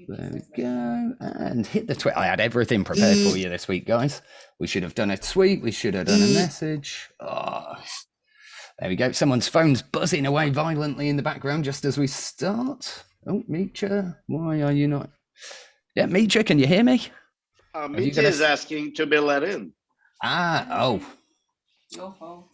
There we go. And hit the tweet. I had everything prepared for you this week, guys. We should have done a tweet. We should have done a message. Oh, there we go. Someone's phone's buzzing away violently in the background just as we start. Oh, Meecha, why are you not? Yeah, Meecha, can you hear me? Meecha is asking to be let in. Oh. Your fault.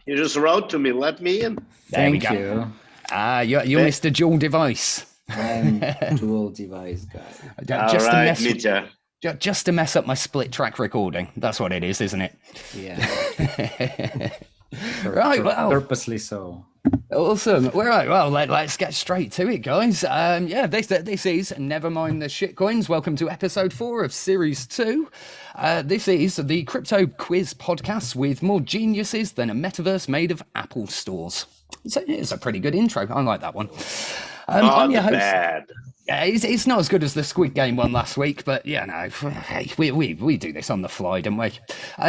He just wrote to me, let me in. Thank you. You're Mr. Dual Device. I'm dual device guy. Just to mess up my split track recording. That's what it is, isn't it? Yeah. Right, well. Purposely so. Awesome. Well, let's get straight to it, guys. This is NeverMind the Shitcoins. Welcome to episode 4 of series 2. This is the crypto quiz podcast with more geniuses than a metaverse made of Apple stores. So it's a pretty good intro. I like that one. I'm your host. Bad. Yeah, it's not as good as the Squid Game one last week, but yeah, no, hey, we do this on the fly, don't we?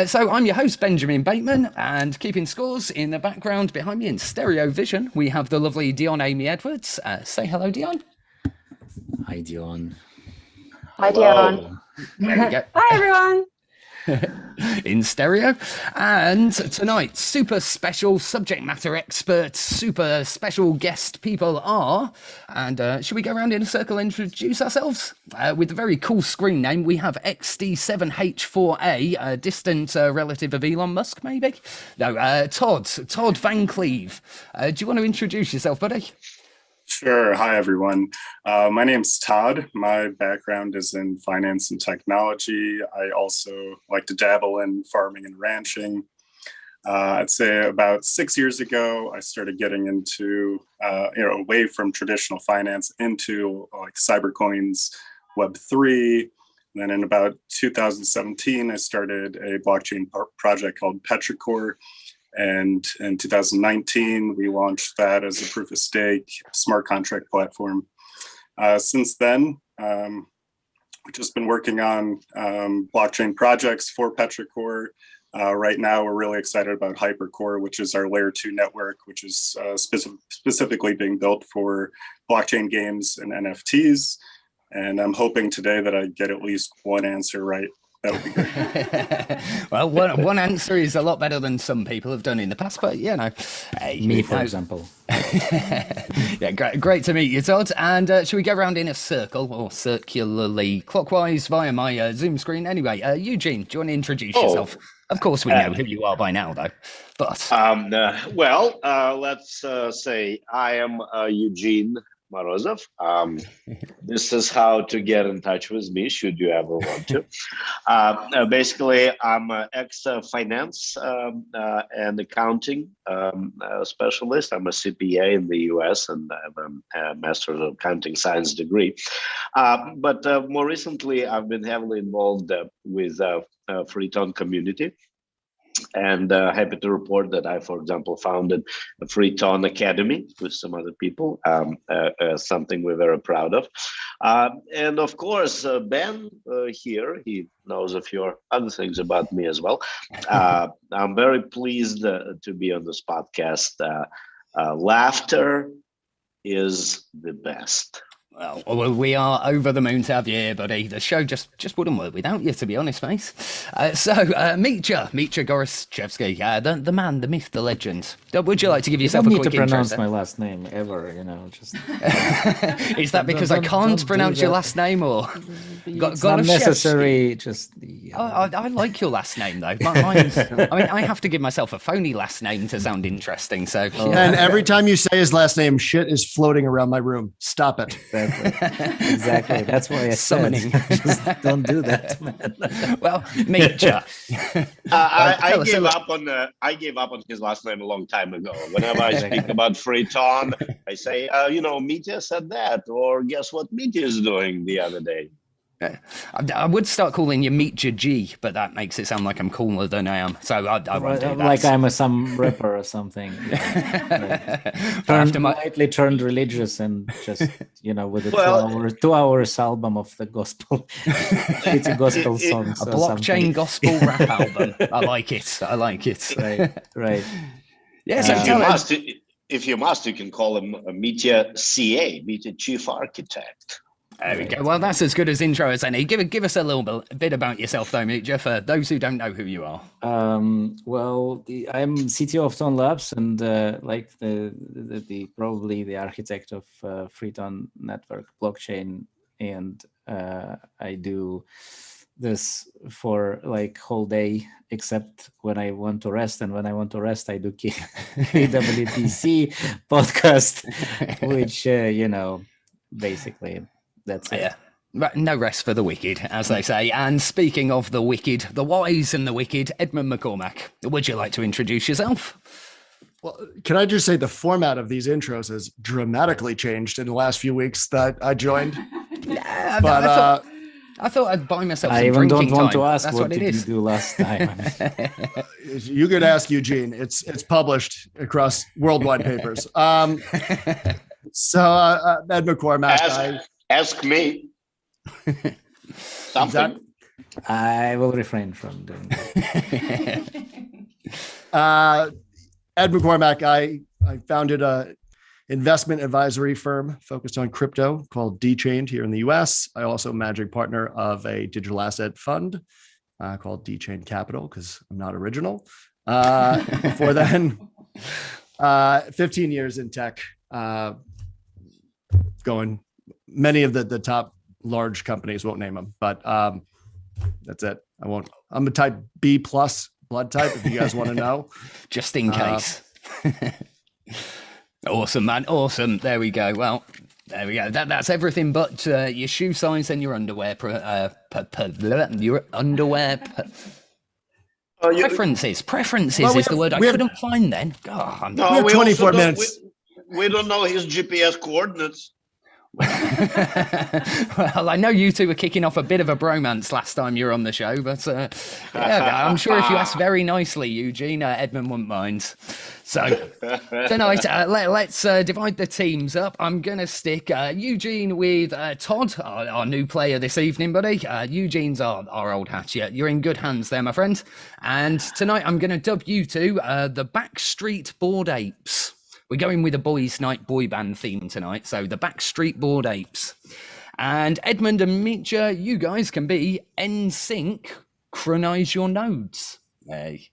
So I'm your host, Benjamin Bateman, and keeping scores in the background behind me in stereo vision, we have the lovely Dion Amy Edwards. Say hello, Dion. Hi, Dion. Hi, Dion. There we go. Hi, everyone. In stereo. And tonight, super special subject matter experts, super special guest people are, and should we go around in a circle and introduce ourselves? With a very cool screen name, we have XD7H4A, a distant relative of Elon Musk, maybe? No, Todd Van Cleve. Do you want to introduce yourself, buddy? Sure. Hi, everyone. My name's Todd. My background is in finance and technology. I also like to dabble in farming and ranching. I'd say about 6 years ago, I started getting into, away from traditional finance into like cybercoins, Web3. And then in about 2017, I started a blockchain project called Petrichor. And in 2019, we launched that as a proof of stake smart contract platform. Since then, we've just been working on blockchain projects for Petrichor. Right now, we're really excited about Hypercore, which is our layer 2 network, which is specifically being built for blockchain games and NFTs. And I'm hoping today that I get at least one answer right. That would be great. Well, one answer is a lot better than some people have done in the past, but me, for example. Yeah, great to meet you, Todd. And should we go around in a circle or circularly clockwise via my Zoom screen? Anyway, Eugene, do you want to introduce yourself? Of course, we know who you are by now, though. But let's say I am Eugene Morozov. This is how to get in touch with me should you ever want to. Basically, I'm an ex-finance and accounting specialist. I'm a CPA in the US and I have a Master's of Accounting Science degree. But more recently, I've been heavily involved with Freeton community. And happy to report that I, for example, founded a Freeton Academy with some other people, something we're very proud of. And of course, Ben here, he knows a few other things about me as well. I'm very pleased to be on this podcast. Laughter is the best. Well, we are over the moon to have you here, buddy. The show just wouldn't work without you, to be honest, mate. So, Meecha Gorishchevsky, the man, the myth, the legend. Would you like to give yourself a quick intro? You don't need to pronounce my last name ever, just... Is that because I can't pronounce your last name, or... It's not necessary, just... I like your last name, though. I have to give myself a phony last name to sound interesting, so... And every time you say his last name, shit is floating around my room. Stop it. Exactly. That's why I Summoning. Just don't do that, man. Well, Meecha. I gave up on his last name a long time ago. Whenever I speak about Freeton, I say, Meecha said that, or guess what Meecha is doing the other day. I would start calling you Meecha G, but that makes it sound like I'm cooler than I am. So I won't do that. Like I'm some rapper or something. Lightly turned religious and just, with a 2 hours album of the gospel. It's a gospel song. A blockchain gospel rap album. I like it. Right. Yeah, so if you must, you can call him Meecha CA, Meecha Chief Architect. There we go. Well, that's as good as intro as any. Give us a little bit about yourself, though, Mitja, for those who don't know who you are. Well, I'm CTO of Tone Labs, and like probably the architect of Freeton Network blockchain, and I do this for like whole day, except when I want to rest. And when I want to rest, I do KWTC podcast, which basically that's it. Yeah. No rest for the wicked, as they say. And speaking of the wicked, the wise and the wicked, Edmund McCormack, would you like to introduce yourself? Well, can I just say the format of these intros has dramatically changed in the last few weeks that I joined. Yeah, But I thought I'd buy myself some I even drinking don't want time. to ask That's what it did you is. do last time. you could ask Eugene. It's published across worldwide papers. So Ed McCormack, ask me something. I will refrain from doing that. Ed McCormack, I founded a investment advisory firm focused on crypto called D-Chained here in the US. I also managing partner of a digital asset fund called D-Chained Capital, because I'm not original. Before then, 15 years in tech, going many of the top large companies, won't name them, but that's it. I won't. I'm a type B plus blood type, if you guys want to know. Just in case. Awesome, man. Awesome. There we go. Well, there we go. That's everything but your shoe size and your underwear. Your underwear. Preferences. Preferences is the word I couldn't find then. God, we have 24 minutes. We don't know his GPS coordinates. Well, I know you two were kicking off a bit of a bromance last time you were on the show, but yeah, I'm sure if you ask very nicely, Eugene, Edmund wouldn't mind. So tonight, let's divide the teams up. I'm going to stick Eugene with Todd, our new player this evening, buddy. Eugene's our old hat. You're in good hands there, my friend. And tonight, I'm going to dub you two the Backstreet Bored Apes. We're going with a boys' night boy band theme tonight, so the Backstreet Bored Apes. And Edmund and Mitja, you guys can be synchronize your nodes. Hey,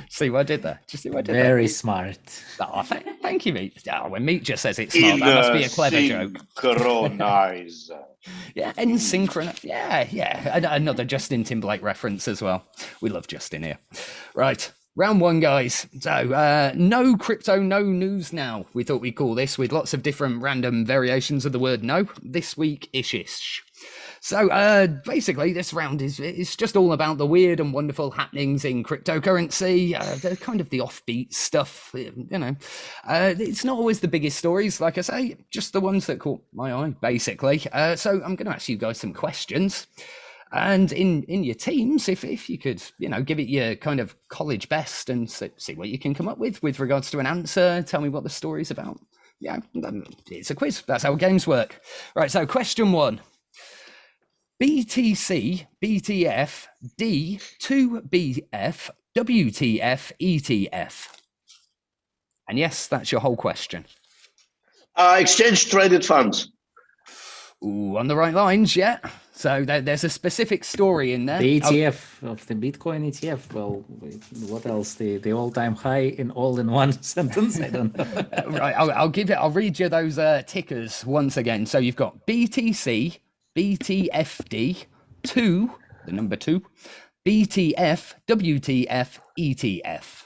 see what I did there? Just see what I did there? Very smart. Oh, thank you, Mitja. Oh, when Mitja says it's smart, that must be a clever joke. Synchronize. Yeah, synchronize. Yeah. Another Justin Timberlake reference as well. We love Justin here. Right. Round one, guys. So, no crypto, no news now. We thought we'd call this with lots of different random variations of the word no. This week, ish. So, basically, this round is just all about the weird and wonderful happenings in cryptocurrency, the kind of the offbeat stuff, It's not always the biggest stories, like I say, just the ones that caught my eye, basically. So, I'm going to ask you guys some questions. And in your teams, if you could, give it your kind of college best and see what you can come up with regards to an answer, tell me what the story's about. Yeah, it's a quiz. That's how games work. Right, so question one. BTC, BTF, D2BF, WTF, ETF. And yes, that's your whole question. Exchange traded funds. Ooh, on the right lines, yeah. So there's a specific story in there. The ETF of the Bitcoin ETF. Well, what else? The all-time high in one sentence. I don't know. Right, I'll read you those tickers once again. So you've got BTC, BTFD, 2, the number 2, BTF, WTF, ETF.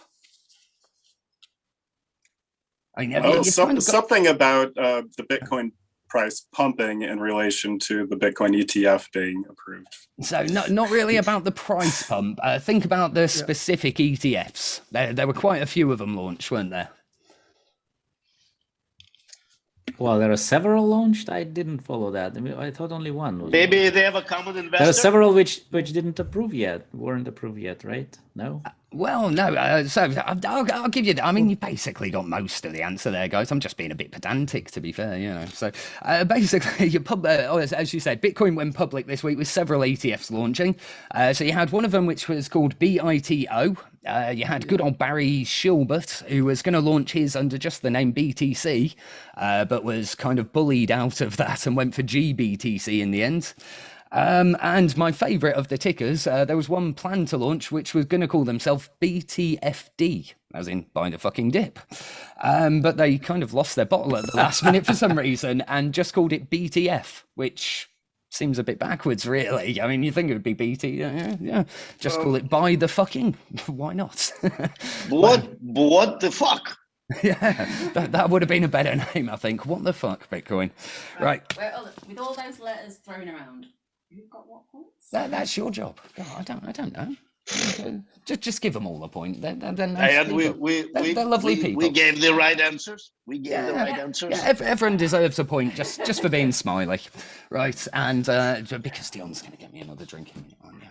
I mean, something about the Bitcoin price pumping in relation to the Bitcoin ETF being approved. So not really about the price pump. Think about the specific ETFs. There were quite a few of them launched, weren't there? Well, there are several launched. I didn't follow that. I mean, I thought only one was Maybe launched. they have a common investor. There are several which didn't weren't approved yet, right? No. Well, no. So I'll give you. I mean, you basically got most of the answer there, guys. I'm just being a bit pedantic, to be fair. So basically, as you said, Bitcoin went public this week with several ETFs launching. So you had one of them which was called BITO. You had good old Barry Shilbert, who was going to launch his under just the name BTC, but was kind of bullied out of that and went for GBTC in the end. And my favorite of the tickers, there was one planned to launch, which was going to call themselves BTFD, as in buy the fucking dip. But they kind of lost their bottle at the last minute for some reason and just called it BTF, which seems a bit backwards, really. I mean, you think it would be BT, yeah. Just call it buy the fucking, why not? What the fuck? Yeah, that would have been a better name, I think. What the fuck, Bitcoin? Right. With all those letters thrown around, you've got what points? That's your job. God, I don't know. Just give them all a point. They're nice And people. They're lovely people. We gave the right answers. Yeah, everyone deserves a point just for being smiley, right? And because Dion's going to get me another drink in a minute.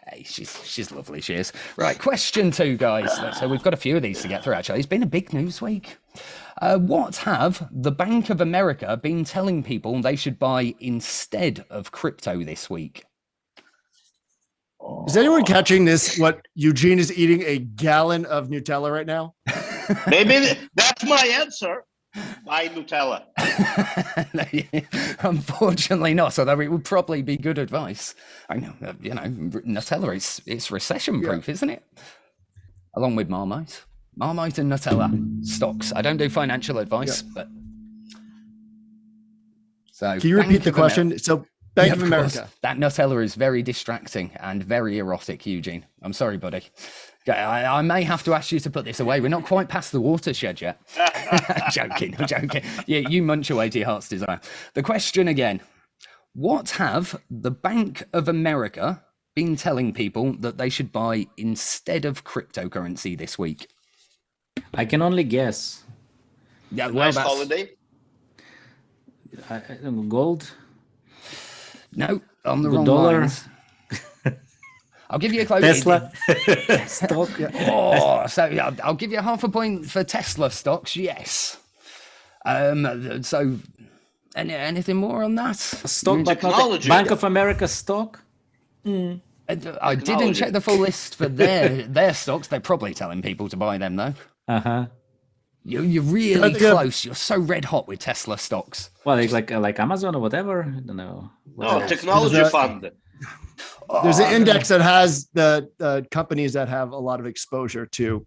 Hey, she's lovely. She is. Right, question 2, guys. So we've got a few of these to get through. Actually, it's been a big news week. What have the Bank of America been telling people they should buy instead of crypto this week? Is anyone catching this? What Eugene is eating a gallon of Nutella right now? Maybe that's my answer. Buy Nutella. Unfortunately not, although it would probably be good advice. I know, Nutella, it's recession proof, isn't it? Along with Marmite and Nutella stocks. I don't do financial advice, but so can you repeat the question? So Bank of America. That Nutella is very distracting and very erotic, Eugene. I'm sorry, buddy. I may have to ask you to put this away. We're not quite past the watershed yet. I'm joking. Yeah, you munch away to your heart's desire. The question again, what have the Bank of America been telling people that they should buy instead of cryptocurrency this week? I can only guess. Yeah, nice holiday. Gold? No, on the Good wrong dollar. lines. I'll give you a close. Tesla stock. Oh, so I'll give you half a point for Tesla stocks. Yes. So, anything more on that? Stock, but not Technology. Bank of America stock. I didn't check the full list for their stocks. They're probably telling people to buy them though. You're really close. You're so red hot with Tesla stocks. Well, it's like Amazon or whatever. I don't know. No, technology fund. There's an index that has the companies that have a lot of exposure to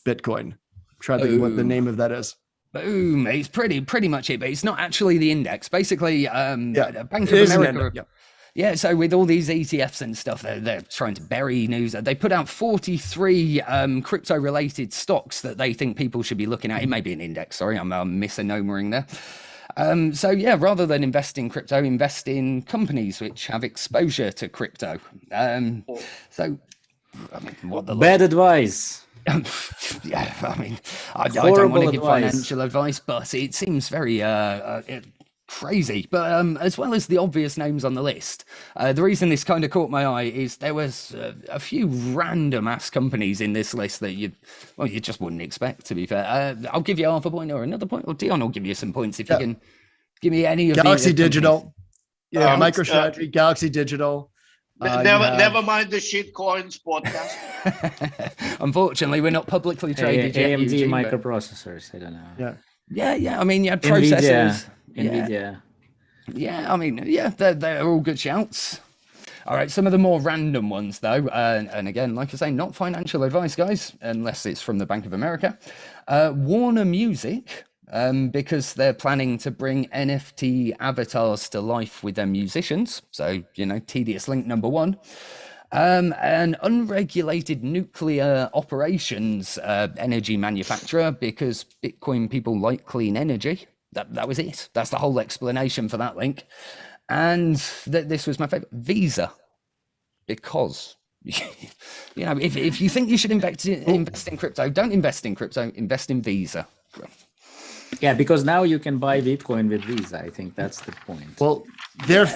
Bitcoin. Try to think what the name of that is. Boom! It's pretty much it, but it's not actually the index. Basically, Bank of It is an America. index, Yeah, so with all these ETFs and stuff, they're trying to bury news. They put out 43 crypto-related stocks that they think people should be looking at. It may be an index. Sorry, I'm misnomering there. So yeah, rather than invest in crypto, invest in companies which have exposure to crypto. So, I mean, what the Bad advice. Yeah, I mean, I don't want to give financial advice, but it seems very crazy. But as well as the obvious names on the list, the reason this kind of caught my eye is there was a few random ass companies in this list that you just wouldn't expect, to be fair. I'll give you half a point or another point, or Dion will give you some points if you can give me any of Galaxy the Digital. Yeah, MicroStrategy, Galaxy Digital. Never mind the shitcoins podcast. Unfortunately, we're not publicly traded yet. AMD Eugene, microprocessors. I don't know. Yeah. I mean, you had processors. NVIDIA. Yeah, I mean, yeah, they're all good shouts. All right, some of the more random ones, though, and again, like I say, not financial advice, guys, unless it's from the Bank of America. Warner Music, because they're planning to bring NFT avatars to life with their musicians. So, tedious link number 1. An unregulated nuclear operations energy manufacturer, because Bitcoin people like clean energy. That was it. That's the whole explanation for that link. And this was my favorite. Visa. Because, if you think you should invest in crypto, don't invest in crypto, invest in Visa. Yeah, because now you can buy Bitcoin with Visa. I think that's the point. Well, they're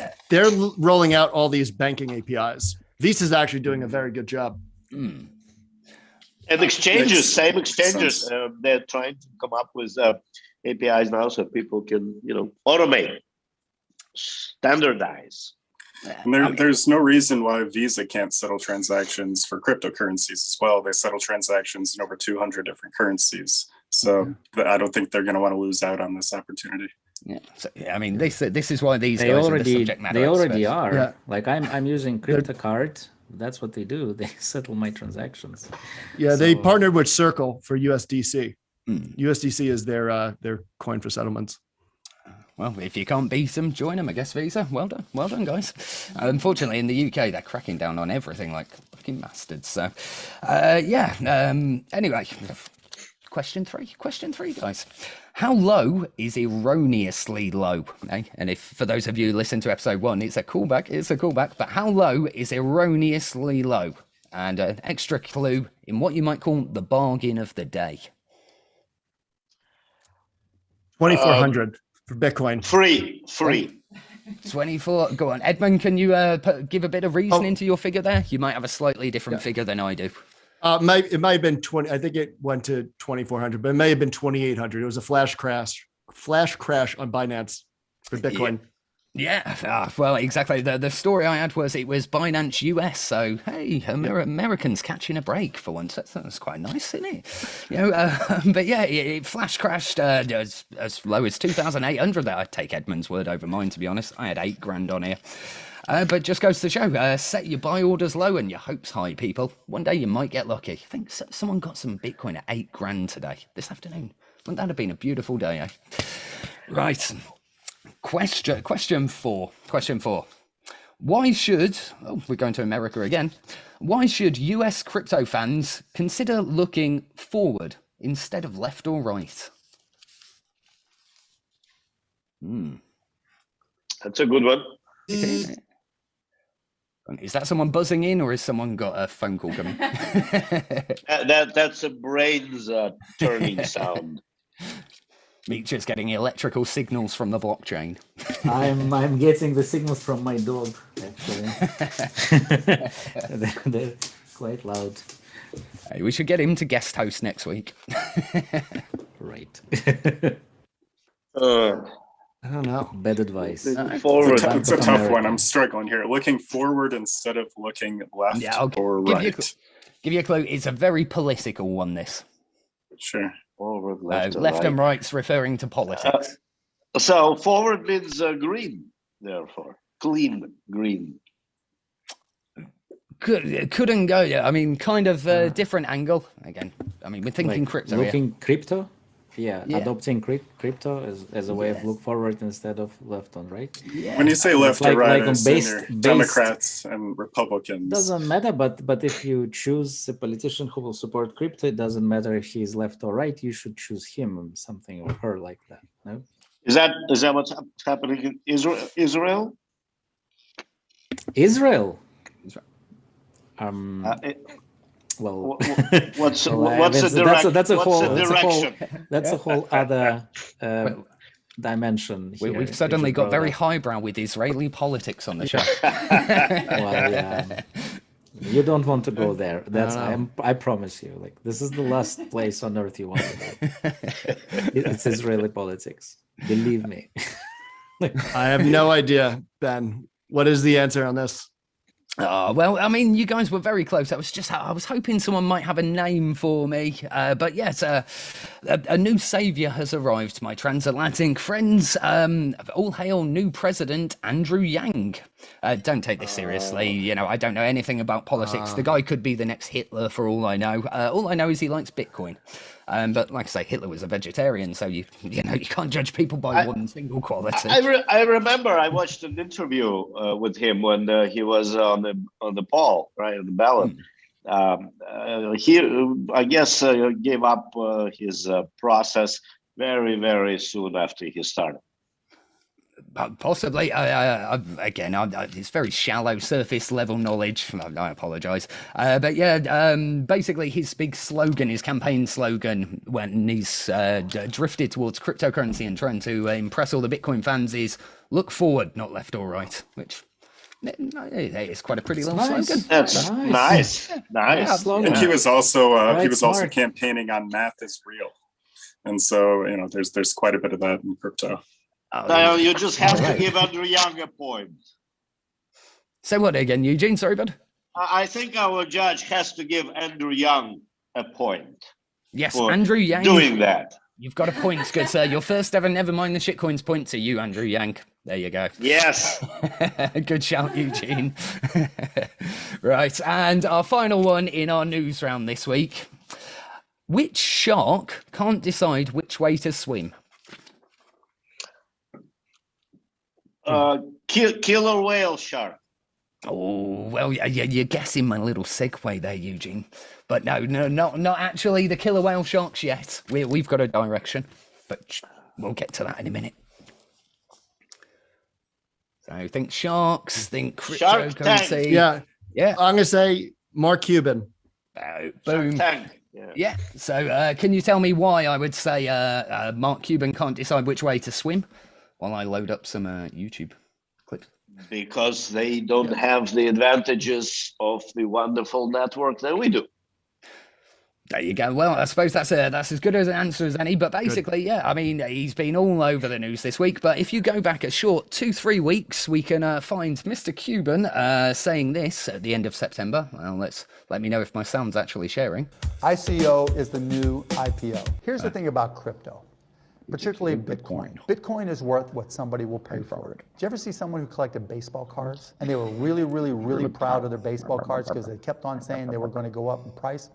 rolling out all these banking APIs. Visa's actually doing a very good job. And exchanges, same Makes exchanges, sense. they're trying to come up with APIs now so people can, automate, standardize. And there's no reason why Visa can't settle transactions for cryptocurrencies as well. They settle transactions in over 200 different currencies. So I don't think they're going to want to lose out on this opportunity. Yeah, so, I mean, this is why these They guys are the already subject matter they already experts. are. Yeah. Like I'm using CryptoCard. That's what they do. They settle my transactions. Yeah, they So- partnered with Circle for USDC. Hmm. USDC is their coin for settlements. Well, if you can't beat them, join them, I guess, Visa. Well done, guys. Unfortunately, in the UK, they're cracking down on everything like fucking bastards. So, anyway, question three, guys. How low is erroneously low? Eh? And if, for those of you who listen to episode 1, it's a callback, but how low is erroneously low? And an extra clue in what you might call the bargain of the day. 2,400 for Bitcoin. Free. 24. Go on, Edmund. Can you give a bit of reasoning to your figure there? You might have a slightly different figure than I do. It might have been 20. I think it went to 2,400, but it may have been 2,800. It was a flash crash on Binance for Bitcoin. Yeah, well, exactly. The story I had was it was Binance US. So hey, Americans catching a break for once. That's quite nice, isn't it? But yeah, it flash crashed as low as 2,800. That I'd take Edmund's word over mine, to be honest. I had $8,000 on here. But just goes to show, set your buy orders low and your hopes high, people. One day you might get lucky. I think someone got some Bitcoin at $8,000 today, this afternoon. Wouldn't that have been a beautiful day, eh? Right. Question four. Why should, we're going to America again. Why should US crypto fans consider looking forward instead of left or right? That's a good one. Is that someone buzzing in, or has someone got a phone call coming? That's a brains turning sound. Me just getting electrical signals from the blockchain. I'm getting the signals from my dog, actually. they're quite loud. Hey, we should get him to guest host next week. Right. I don't know. Bad advice. Forward. It's a tough America. one. I'm struggling here. Looking forward instead of looking left Yeah, I'll or give right. you a clue. It's a very political one, this. Sure. Forward, Left and right's referring to politics. So forward means green, therefore. Clean green. Couldn't go, yeah. I mean, kind of different angle. Again, I mean, we're thinking Like crypto here. looking crypto? Yeah, Yeah. adopting crypto as a way of look forward instead of left on right. Yeah. When you say left or Like- right, like I assume you're based- Democrats and Republicans. Doesn't matter, but if you choose a politician who will support crypto, it doesn't matter if he's left or right. You should choose him, something or her like that. No, Is that what's happening in Israel? Israel. Wha- Well, What's Well, what's the direction? that's a What's whole- the that's a whole- direction? that's a whole other dimension. Here, We've suddenly which got you very brought up. highbrow with Israeli politics on the show. Well, yeah. You don't want to go there. That's I promise you. Like, this is the last place on earth you want to go. It's Israeli politics. Believe me. I have no idea, Ben. What is the answer on this? Oh, well, I mean, you guys were very close. I was hoping someone might have a name for me. But yes, a new savior has arrived, my transatlantic friends. All hail new president, Andrew Yang. Don't take this seriously. You know, I don't know anything about politics. The guy could be the next Hitler for all I know. All I know is he likes Bitcoin. But like I say, Hitler was a vegetarian, so you can't judge people by one single quality. I remember I watched an interview with him when he was on the poll, right, on the ballot. He, I guess, gave up his process very, very soon after he started. Possibly. Again, it's very shallow, surface level knowledge. I apologise. But yeah, basically his big slogan, his campaign slogan, when he's drifted towards cryptocurrency and trying to impress all the Bitcoin fans is "Look forward, not left or right," which It's quite a pretty little nice. slogan. That's nice. I think he was also campaigning on math is real, and so there's quite a bit of that in crypto. So you just have to give Andrew Yang a point. Say what again, Eugene? Sorry, bud. I think our judge has to give Andrew Yang a point. Yes, Andrew Yang doing that. You've got a point, good sir. Your first ever NeverMind the Shitcoins point to you, Andrew Yang. There you go. Yes. Good shout, Eugene. Right, and our final one in our news round this week. Which shark can't decide which way to swim? Killer whale shark. Oh, well, yeah, you're guessing my little segue there, Eugene. But no, not actually the killer whale sharks yet. We've got a direction, but we'll get to that in a minute. So think sharks, think cryptocurrency. Yeah. Yeah. I'm going to say Mark Cuban. Boom. Yeah. So can you tell me why I would say Mark Cuban can't decide which way to swim while I load up some YouTube clips? Because they don't have the advantages of the wonderful network that we do. There you go. Well, I suppose that's as good as an answer as any. But basically, yeah, I mean, he's been all over the news this week. But if you go back a short 2-3 weeks, we can find Mr. Cuban saying this at the end of September. Well, let me know if my sound's actually sharing. ICO is the new IPO. Here's the thing about crypto, particularly Bitcoin. Bitcoin is worth what somebody will pay for it. Did you ever see someone who collected baseball cards and they were really, really, really proud of their baseball cards because they kept on saying they were going to go up in price?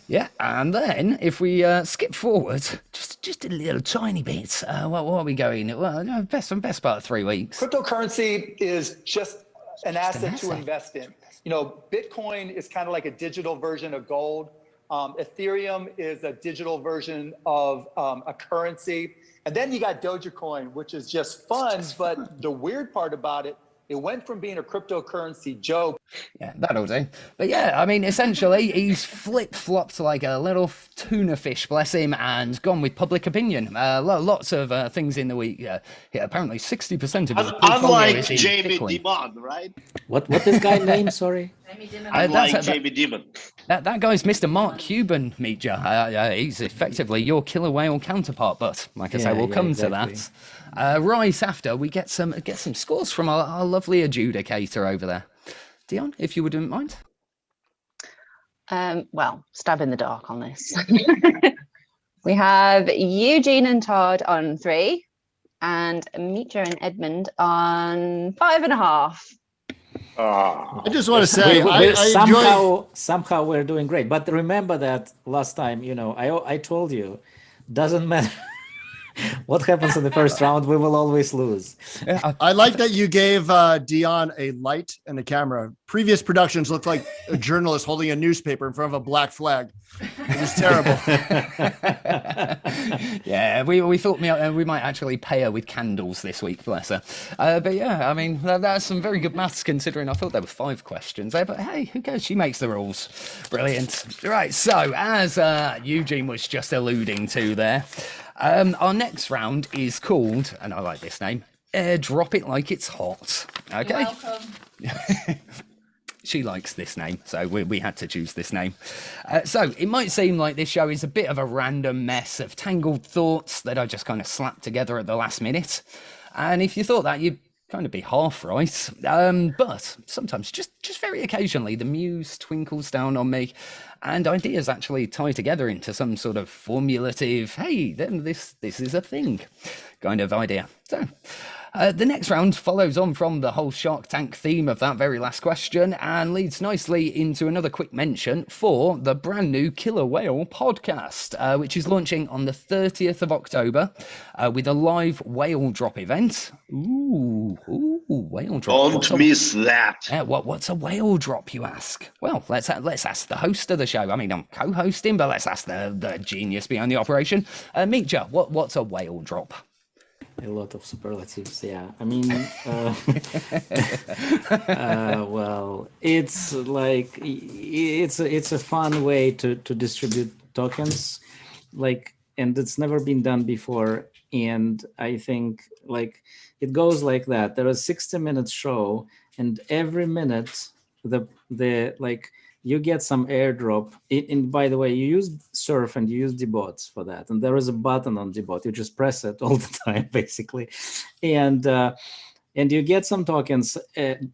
Yeah, and then if we skip forward just a little tiny bit, what are we going? Well, best part of 3 weeks. Cryptocurrency is just an asset to invest in. Bitcoin is kind of like a digital version of gold. Ethereum is a digital version of a currency. And then you got Dogecoin, which is just fun. But the weird part about it, it went from being a cryptocurrency joke. Yeah, that'll do. But yeah, I mean, essentially, he's flip-flopped like a little tuna fish, bless him, and gone with public opinion. Lots of things in the week. Yeah, apparently 60% of his portfolio unlike is in Jamie Bitcoin. Dimon, right? What this guy name? Sorry. Unlike Jamie Dimon. That guy's Mr. Mark Cuban, Meetja. He's effectively your killer whale counterpart, but like I say, we'll come to that. Right after we get some scores from our lovely adjudicator over there. Dion, if you wouldn't mind. Well, stab in the dark on this. We have Eugene and Todd on 3 and Mitra and Edmund on 5.5. I just want to say, somehow we're doing great. But remember that last time, I told you, doesn't matter what happens in the first round, we will always lose. I like that you gave Dion a light and a camera. Previous productions looked like a journalist holding a newspaper in front of a black flag. It was terrible. Yeah, we thought we might actually pay her with candles this week, bless her. But yeah, I mean, that's some very good maths considering I thought there were 5 questions there. But hey, who cares? She makes the rules. Brilliant. Right, so as Eugene was just alluding to there, our next round is called, and I like this name, Drop It Like It's Hot. Okay. You're welcome. She likes this name, so we had to choose this name. So it might seem like this show is a bit of a random mess of tangled thoughts that I just kind of slapped together at the last minute. And if you thought that, you'd kind of be half right. But sometimes, just very occasionally, the muse twinkles down on me and ideas actually tie together into some sort of formulative, hey, then this is a thing kind of idea. So the next round follows on from the whole Shark Tank theme of that very last question and leads nicely into another quick mention for the brand new Killer Whale podcast, which is launching on the 30th of October with a live whale drop event. Ooh, whale drop. Don't miss that. What's a whale drop, you ask? Well, let's ask the host of the show. I mean, I'm co-hosting, but let's ask the genius behind the operation. Meetja, what's a whale drop? A lot of superlatives, yeah. I mean, well, it's like it's a fun way to distribute tokens, and it's never been done before. And I think it goes like that. There is a 60-minute show, and every minute the like you get some airdrop. And by the way, you use Surf and you use debots for that, and there is a button on debot. You just press it all the time, basically, and you get some tokens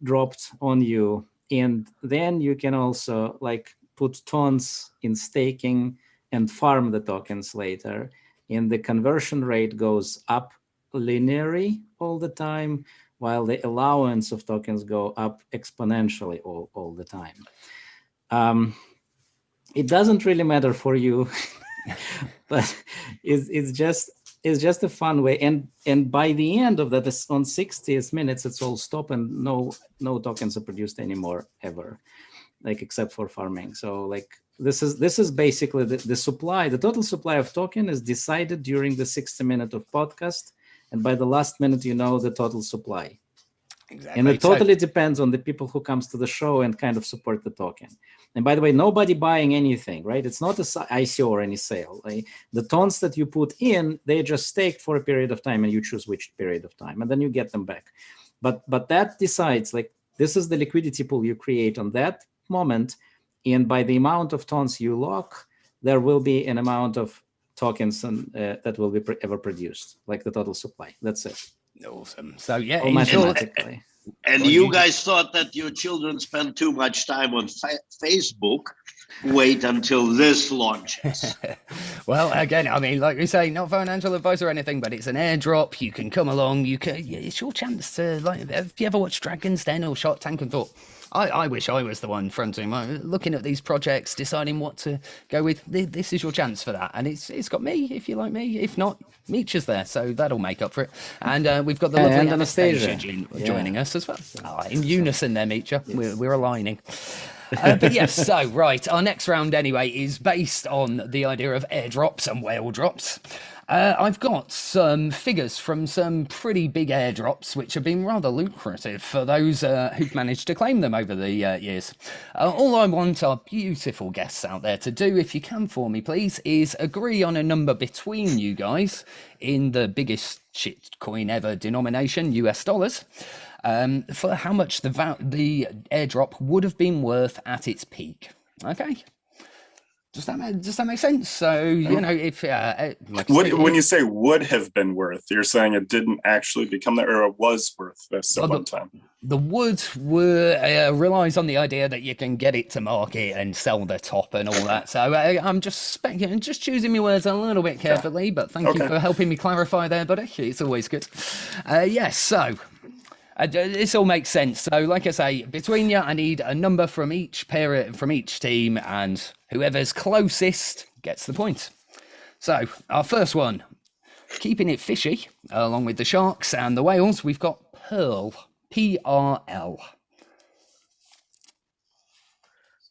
dropped on you, and then you can also like put tons in staking and farm the tokens later, and the conversion rate goes up linearly all the time, while the allowance of tokens go up exponentially all the time. It doesn't really matter for you, but it's just a fun way. And by the end of that, on 60th minutes, it's all stop and no tokens are produced anymore ever, like except for farming. So like this is basically the supply. The total supply of token is decided during the 60 minute of podcast, and by the last minute, you know the total supply. Exactly. And it totally depends on the people who comes to the show and kind of support the token. And by the way, nobody buying anything, right? It's not a ICO or any sale. Like the tons that you put in, they just staked for a period of time, and you choose which period of time, and then you get them back. But that decides, like, this is the liquidity pool you create on that moment, and by the amount of tons you lock, there will be an amount of tokens and that will be ever produced, like the total supply. That's it. Awesome. So yeah, automatically. And you guys thought that your children spend too much time on Facebook. Wait until this launches. Well, again, I mean, like we say, not financial advice or anything, but it's an airdrop. You can come along. It's your chance to, like, have you ever watched Dragon's Den or Shark Tank and thought, I wish I was the one fronting, looking at these projects, deciding what to go with. This is your chance for that. And it's got me, if you like me. If not, Meech's there, so that'll make up for it. And we've got the lovely Anastasia joining us as well. In unison there, Meecha. Yes. We're aligning. But yes, so right, our next round anyway is based on the idea of airdrops and whale drops. I've got some figures from some pretty big airdrops, which have been rather lucrative for those who've managed to claim them over the years. All I want our beautiful guests out there to do, if you can for me, please, is agree on a number between you guys in the biggest shitcoin ever denomination, US dollars, for how much the airdrop would have been worth at its peak. Okay. Does that make sense? So, you know, if when you say would have been worth, you're saying it didn't actually become that, or it was worth this at one time. The wood relies on the idea that you can get it to market and sell the top and all that. So I'm just choosing my words a little bit carefully, but thank you for helping me clarify there, buddy. It's always good. Yes, so this all makes sense. So, like I say, between you, I need a number from each pair, from each team, and whoever's closest gets the point. So, our first one, keeping it fishy, along with the sharks and the whales, we've got Pearl, PRL.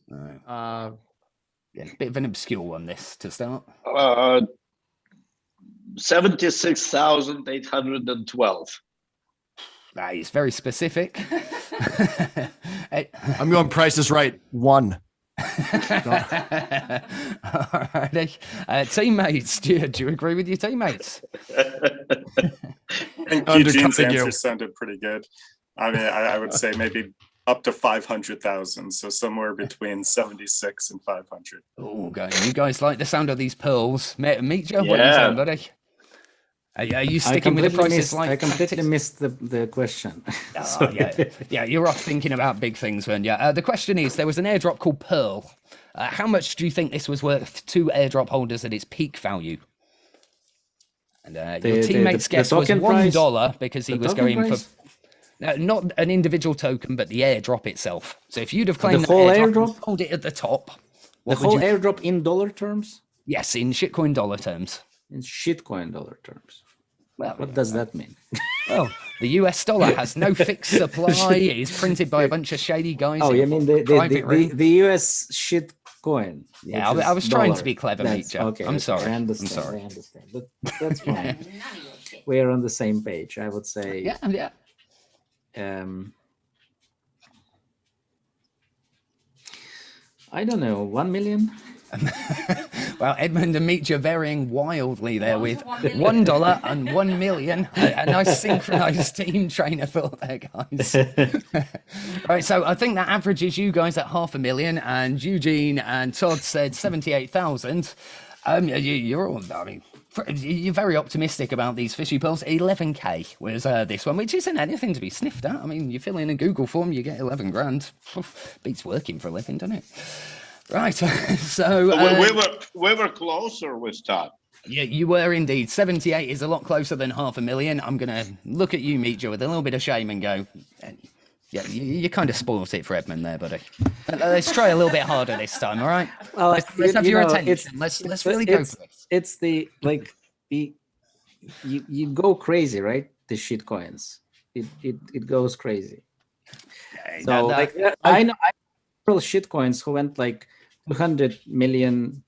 Yeah, a bit of an obscure one, this, to start. 76,812. That is very specific. I'm going Price is Right. 1. Alrighty. Teammates, do you agree with your teammates? I think Eugene's answer sounded pretty good. I mean, I would say maybe up to 500,000, so somewhere between 76 and 500. Oh, okay. You guys like the sound of these pearls? Meet you? What are you saying, buddy? Are you sticking with the prices? I completely missed the question. Yeah, you're off thinking about big things, weren't you? The question is, there was an airdrop called Pearl. How much do you think this was worth to airdrop holders at its peak value? And your teammate's guess was $1 because he was going for not an individual token, but the airdrop itself. So if you'd have claimed the whole airdrop, hold it at the top. The whole airdrop in dollar terms? Yes, in shitcoin dollar terms. In shitcoin dollar terms. Well, what does that mean? Well, the US dollar has no fixed supply. It is printed by a bunch of shady guys. Oh, you mean the US shitcoin? Yeah, I was trying to be clever, Meecha. Okay, I'm sorry. I understand. But that's fine. We're on the same page, I would say. Yeah. I don't know, 1 million? Well, Edmund and Meech are varying wildly there One with to 1 million. $1 and 1 million. A nice synchronized team trainer thought there, guys. Right, so I think that averages you guys at 500,000, and Eugene and Todd said 78,000. You're all, I mean, you're very optimistic about these fishy pearls. 11k was this one, which isn't anything to be sniffed at. I mean, you fill in a Google form, you get 11 grand. Beats working for a living, doesn't it? Right, so we were closer with Todd. Yeah, you were indeed. 78 is a lot closer than 500,000. I'm gonna look at you, Meetja, with a little bit of shame and go, yeah, you kind of spoiled it for Edmund there, buddy. Let's try a little bit harder this time, all right? Well, let's have your attention. Let's really go for this. It's the you go crazy, right? The shit coins. It goes crazy. So I know several shit coins who went like $200 million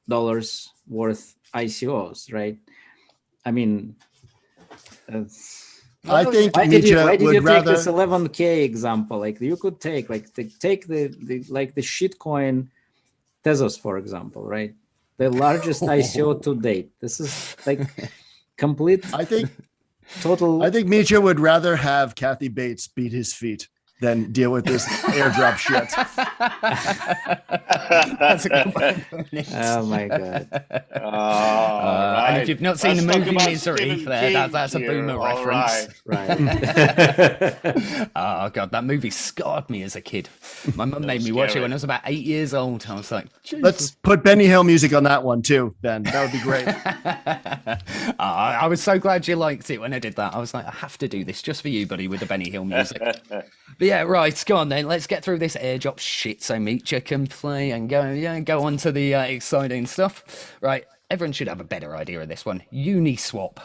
worth ICOs, right? I mean, I think why did you would take this 11k example? Like you could take the shit coin Tezos, for example, right? The largest ICO to date. This is like complete. I think Meetja would rather have Kathy Bates beat his feet than deal with this airdrop shit. That's a good one. Oh my god! Right. And if you've not seen the movie Misery, that's a boomer reference. Right. Oh god, that movie scarred me as a kid. My mum made me watch it when I was about 8 years old. I was like, Jesus. Let's put Benny Hill music on that one too, Ben. That would be great. I was so glad you liked it when I did that. I was like, I have to do this just for you, buddy, with the Benny Hill music. But yeah, right, go on then. Let's get through this airdrop shit so Meetja can play and go on to the exciting stuff. Right, everyone should have a better idea of this one. Uniswap.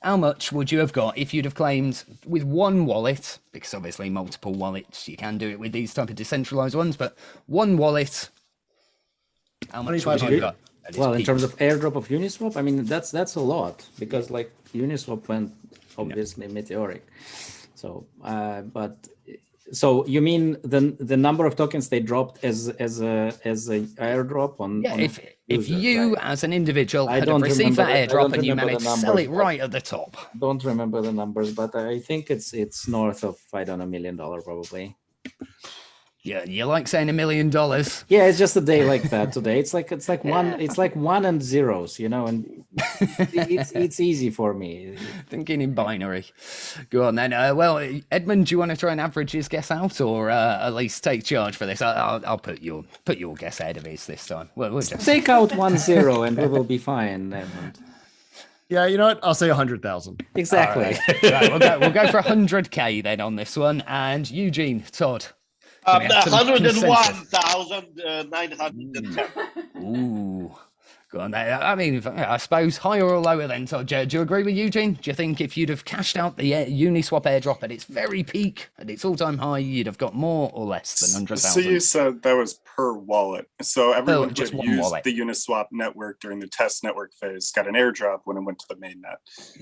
How much would you have got if you'd have claimed with one wallet, because obviously multiple wallets, you can do it with these type of decentralized ones, but one wallet, how much would you have got? Well, in terms of airdrop of Uniswap, I mean, that's a lot because like Uniswap went obviously meteoric. So, so you mean the number of tokens they dropped as a airdrop on? Yeah, on if you right? as an individual I had don't received that remember airdrop and you managed to sell it right at the top. Don't remember the numbers, but I think it's north of $1 million probably. Yeah, you like saying $1 million. Yeah, it's just a day like that today. It's like one and zeros, you know, and it's easy for me. Thinking in binary. Go on then. Well, Edmund, do you want to try and average his guess out, or at least take charge for this? I'll put your guess ahead of his this time. We'll just take out 1 0 and we will be fine, Edmund. Yeah, you know what? I'll say 100,000. Exactly. Right, we'll go for 100k then on this one. And Eugene, Todd. 101,910. Ooh, go on there. I mean, I suppose higher or lower then. So, do you agree with Eugene? Do you think if you'd have cashed out the Uniswap airdrop at its very peak, at its all-time high, you'd have got more or less than 100,000? So you said that was per wallet. So everyone who just used one wallet. the Uniswap network during the test network phase got an airdrop when it went to the mainnet.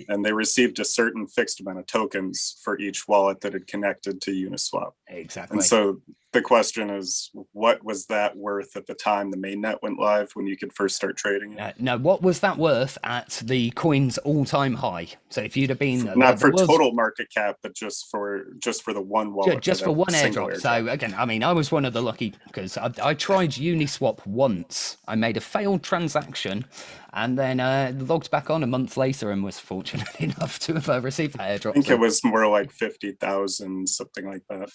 And they received a certain fixed amount of tokens for each wallet that had connected to Uniswap. Exactly. And so the question is, what was that worth at the time the mainnet went live when you could first start trading it? No, what was that worth at the coin's all-time high? So if you'd have been not for total market cap, but just for the one wallet, just for one airdrop. So again, I mean, I was one of the lucky because I tried Uniswap once. I made a failed transaction, and then logged back on a month later and was fortunate enough to have received that airdrop. I think it was more like 50,000, something like that.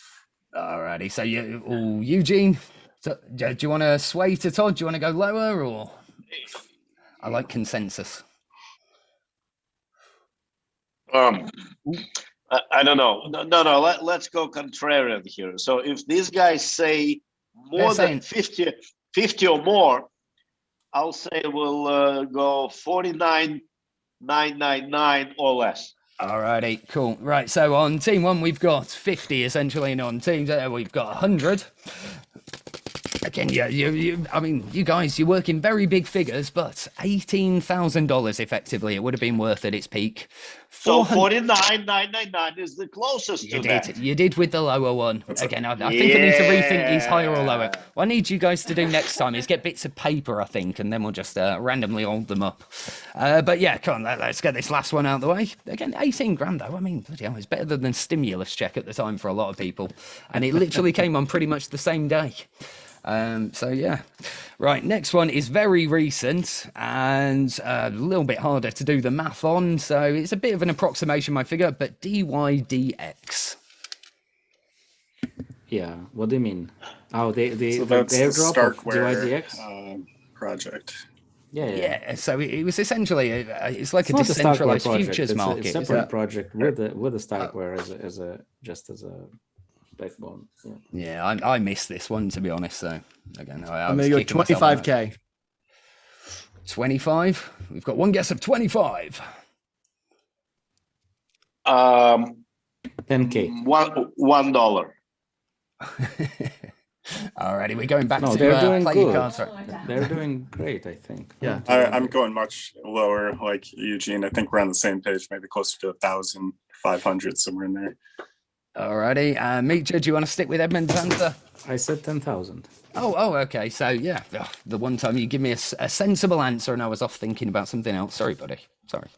Alrighty, so Eugene, do you want to sway to Todd? Do you want to go lower, or I like consensus? I don't know. No. Let's go contrarian here. So if these guys say more than 50 or more, I'll say we'll go 49,999 or less. Alrighty, cool. Right, so on team one, we've got 50 essentially, and on team two, we've got 100. again, I mean, you guys, you work in very big figures, but $18,000 effectively, it would have been worth at its peak. So 49,999 is the closest to that. You did with the lower one. Again, I think I need to rethink these higher or lower. What I need you guys to do next time is get bits of paper, I think, and then we'll just randomly hold them up. But yeah, come on, let's get this last one out of the way. Again, 18 grand though. I mean, bloody hell, it's better than the stimulus check at the time for a lot of people. And it literally came on pretty much the same day. So yeah, right, next one is very recent and a little bit harder to do the math on, so it's a bit of an approximation, my figure, but DYDX. Yeah, what do you mean? Oh, the that's the airdrop of Starkware DYDX? project. Yeah, so it was essentially it's like It's a not decentralized Starkware futures project. market. It's a separate project with the Starkware as a backbone. Yeah, I missed this one, to be honest. So again, I'm gonna go 25K. 25. We've got one guess of 25. 10K. $1. Alrighty, we're going back No, to they're doing play your good. cards. Right. They're doing great, I think. Yeah. I'm going much lower, like Eugene. I think we're on the same page, maybe closer to 1,500, somewhere in there. Alrighty, Mitra, do you want to stick with Edmund's answer? I said 10,000. Oh, okay. So yeah, the one time you give me a sensible answer, and I was off thinking about something else. Sorry, buddy. Sorry.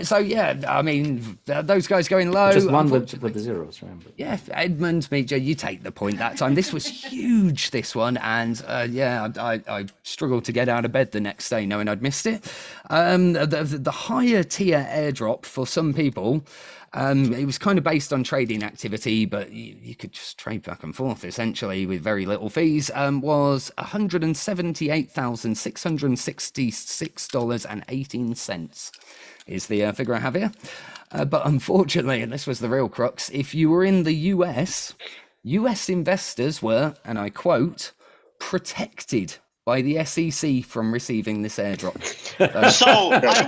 So yeah, I mean, those guys going low. Just one with the zeros, remember? Yeah, Edmund, Mitra, you take the point that time. This was huge, this one, and yeah, I struggled to get out of bed the next day knowing I'd missed it. The higher tier airdrop for some people. It was kind of based on trading activity, but you could just trade back and forth essentially with very little fees. Was $178,666.18 is the figure I have here. But unfortunately, and this was the real crux, if you were in the US investors were, and I quote, protected by the SEC from receiving this airdrop. So I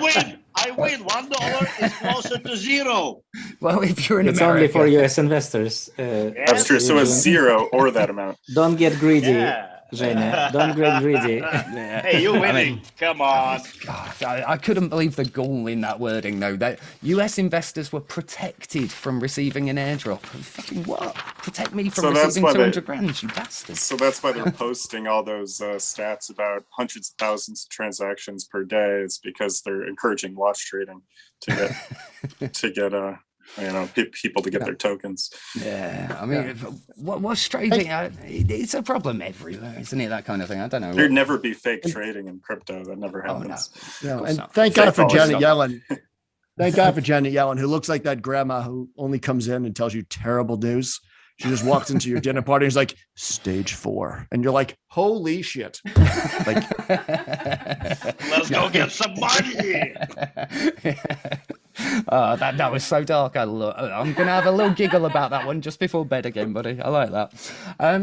win. $1 is closer to zero. Well, if you're in It's America, only for US investors. That's true. So it's zero or that amount. Don't get greedy, Yeah. Zene. Don't get greedy. Yeah. Hey, you're winning. I mean, Come on. God, I couldn't believe the gall in that wording, though. That US investors were protected from receiving an airdrop. Fucking what? Protect me from So that's receiving why 200 grand, you bastards. So that's why they're posting all those stats about hundreds of thousands of transactions per day. It's because they're encouraging watch trading to get people to get their tokens. Yeah, I mean, what's trading? It's a problem everywhere, isn't it? That kind of thing. I don't know. There'd never be fake trading in crypto. That never happens. No, and not. thank God for Fake Janet dollars. Yellen. Thank God for Janet Yellen, who looks like that grandma who only comes in and tells you terrible news. She just walks into your dinner party and is like, stage 4. And you're like, holy shit. Like, Let's go get some money. Oh, that was so dark. I'm gonna have a little giggle about that one just before bed again, buddy. I like that.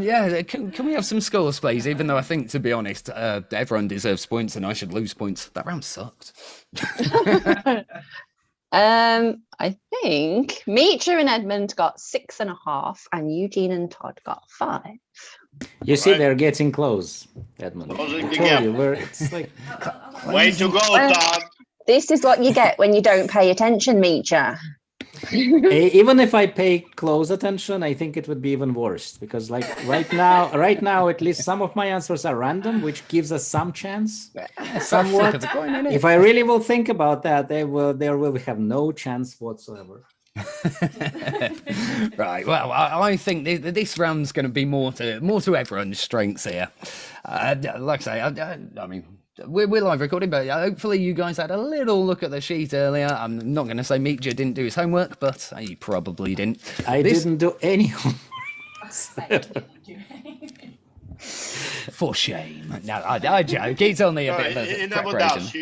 Yeah, can we have some scores, please? Even though I think, to be honest, everyone deserves points and I should lose points. That round sucked. I think Mitra and Edmund got 6.5 and Eugene and Todd got 5. You see, Right. they're getting close, Edmund. Closing I the told gap. you, it's like Way to go, Todd. This is what you get when you don't pay attention, Mitra. even if I pay close attention, I think it would be even worse because, like right now, at least some of my answers are random, which gives us some chance. Somewhat. Of the coin, innit? If I really will think about that, there will have no chance whatsoever. Right. Well, I think this round's going to be more to everyone's strengths here. Like I say, I mean, we're live recording, but hopefully you guys had a little look at the sheet earlier. I'm not going to say Mitra didn't do his homework, but he probably didn't. I didn't do any homework. For shame. No, I joke. He's only a bit of He a never preparation. does.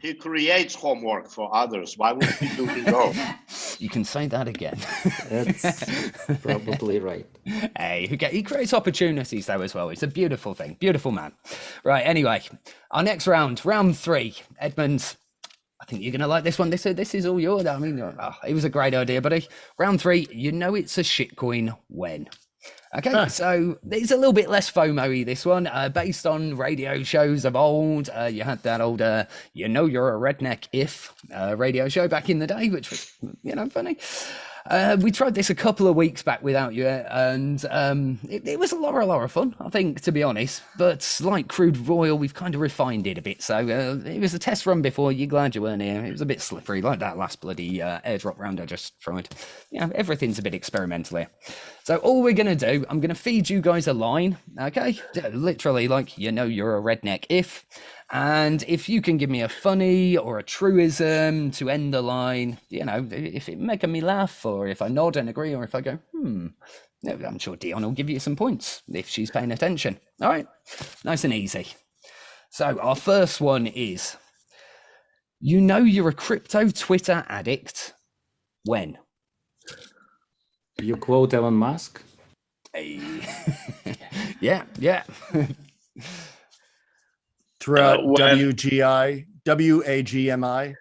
He creates homework for others. Why would he do his own? You can say that again. That's probably right. Hey, he creates opportunities though as well. It's a beautiful thing. Beautiful man. Right, anyway, our next round 3. Edmund, I think you're going to like this one. This is all yours. I mean, it was a great idea, buddy. Round 3, you know it's a shitcoin when. Okay, so it's a little bit less FOMO-y, this one. Based on radio shows of old, you had that old You Know You're a Redneck If radio show back in the day, which was, funny. We tried this a couple of weeks back without you, and it was a lot of fun, I think, to be honest. But like Crude Royal, we've kind of refined it a bit. So it was a test run before. You're glad you weren't here. It was a bit slippery, like that last bloody airdrop round I just tried. Everything's a bit experimental here. So all we're going to do, I'm going to feed you guys a line, okay? Literally, like, you know you're a redneck if. And if you can give me a funny or a truism to end the line, if it making me laugh, or if I nod and agree, or if I go, I'm sure Dion will give you some points if she's paying attention. All right, nice and easy. So our first one is, you know you're a crypto Twitter addict when? You quote Elon Musk? Hey. Yeah. Throughout when- WGI, WAGMI.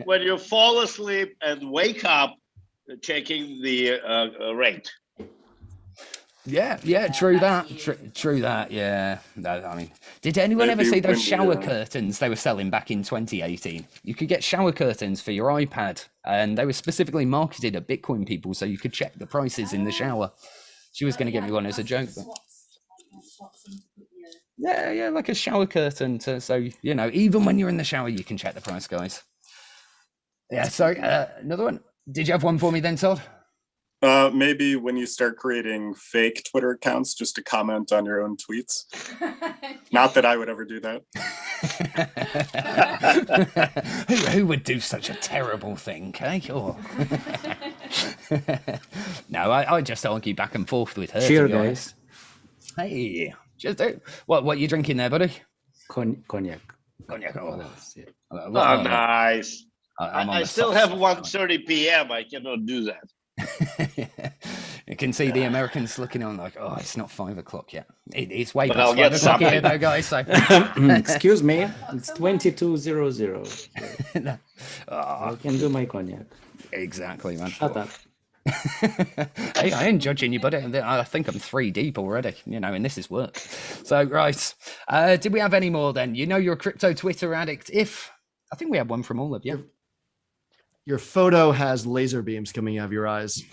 when you fall asleep and wake up, checking the rate. Yeah, true that. True that. Yeah. No, I mean, did anyone ever see those shower curtains they were selling back in 2018? You could get shower curtains for your iPad, and they were specifically marketed at Bitcoin people, so you could check the prices in the shower. She was going to get me one as a joke, but yeah, like a shower curtain. So even when you're in the shower, you can check the price, guys. Yeah. Sorry. Another one. Did you have one for me then, Todd? Maybe when you start creating fake Twitter accounts just to comment on your own tweets. Not that I would ever do that. Who would do such a terrible thing, eh? Oh. No, I just argue back and forth with her. Cheers, guys. Hey, just do. What are you drinking there, buddy? Cognac. Cognac. Oh, Oh, nice. I still have 1:30 p.m. I cannot do that. You can see the Americans looking on like, oh, it's not 5 o'clock yet. It's way But past I'll get 5 o'clock something. here, though, guys. So. Excuse me, it's 22:00. So I can do my cognac. Exactly, man. Shut up. Hey, I ain't judging you, buddy. I think I'm 3 deep already, and this is work. So, right. Did we have any more then? You know you're a crypto Twitter addict if... I think we had one from all of you. Your photo has laser beams coming out of your eyes.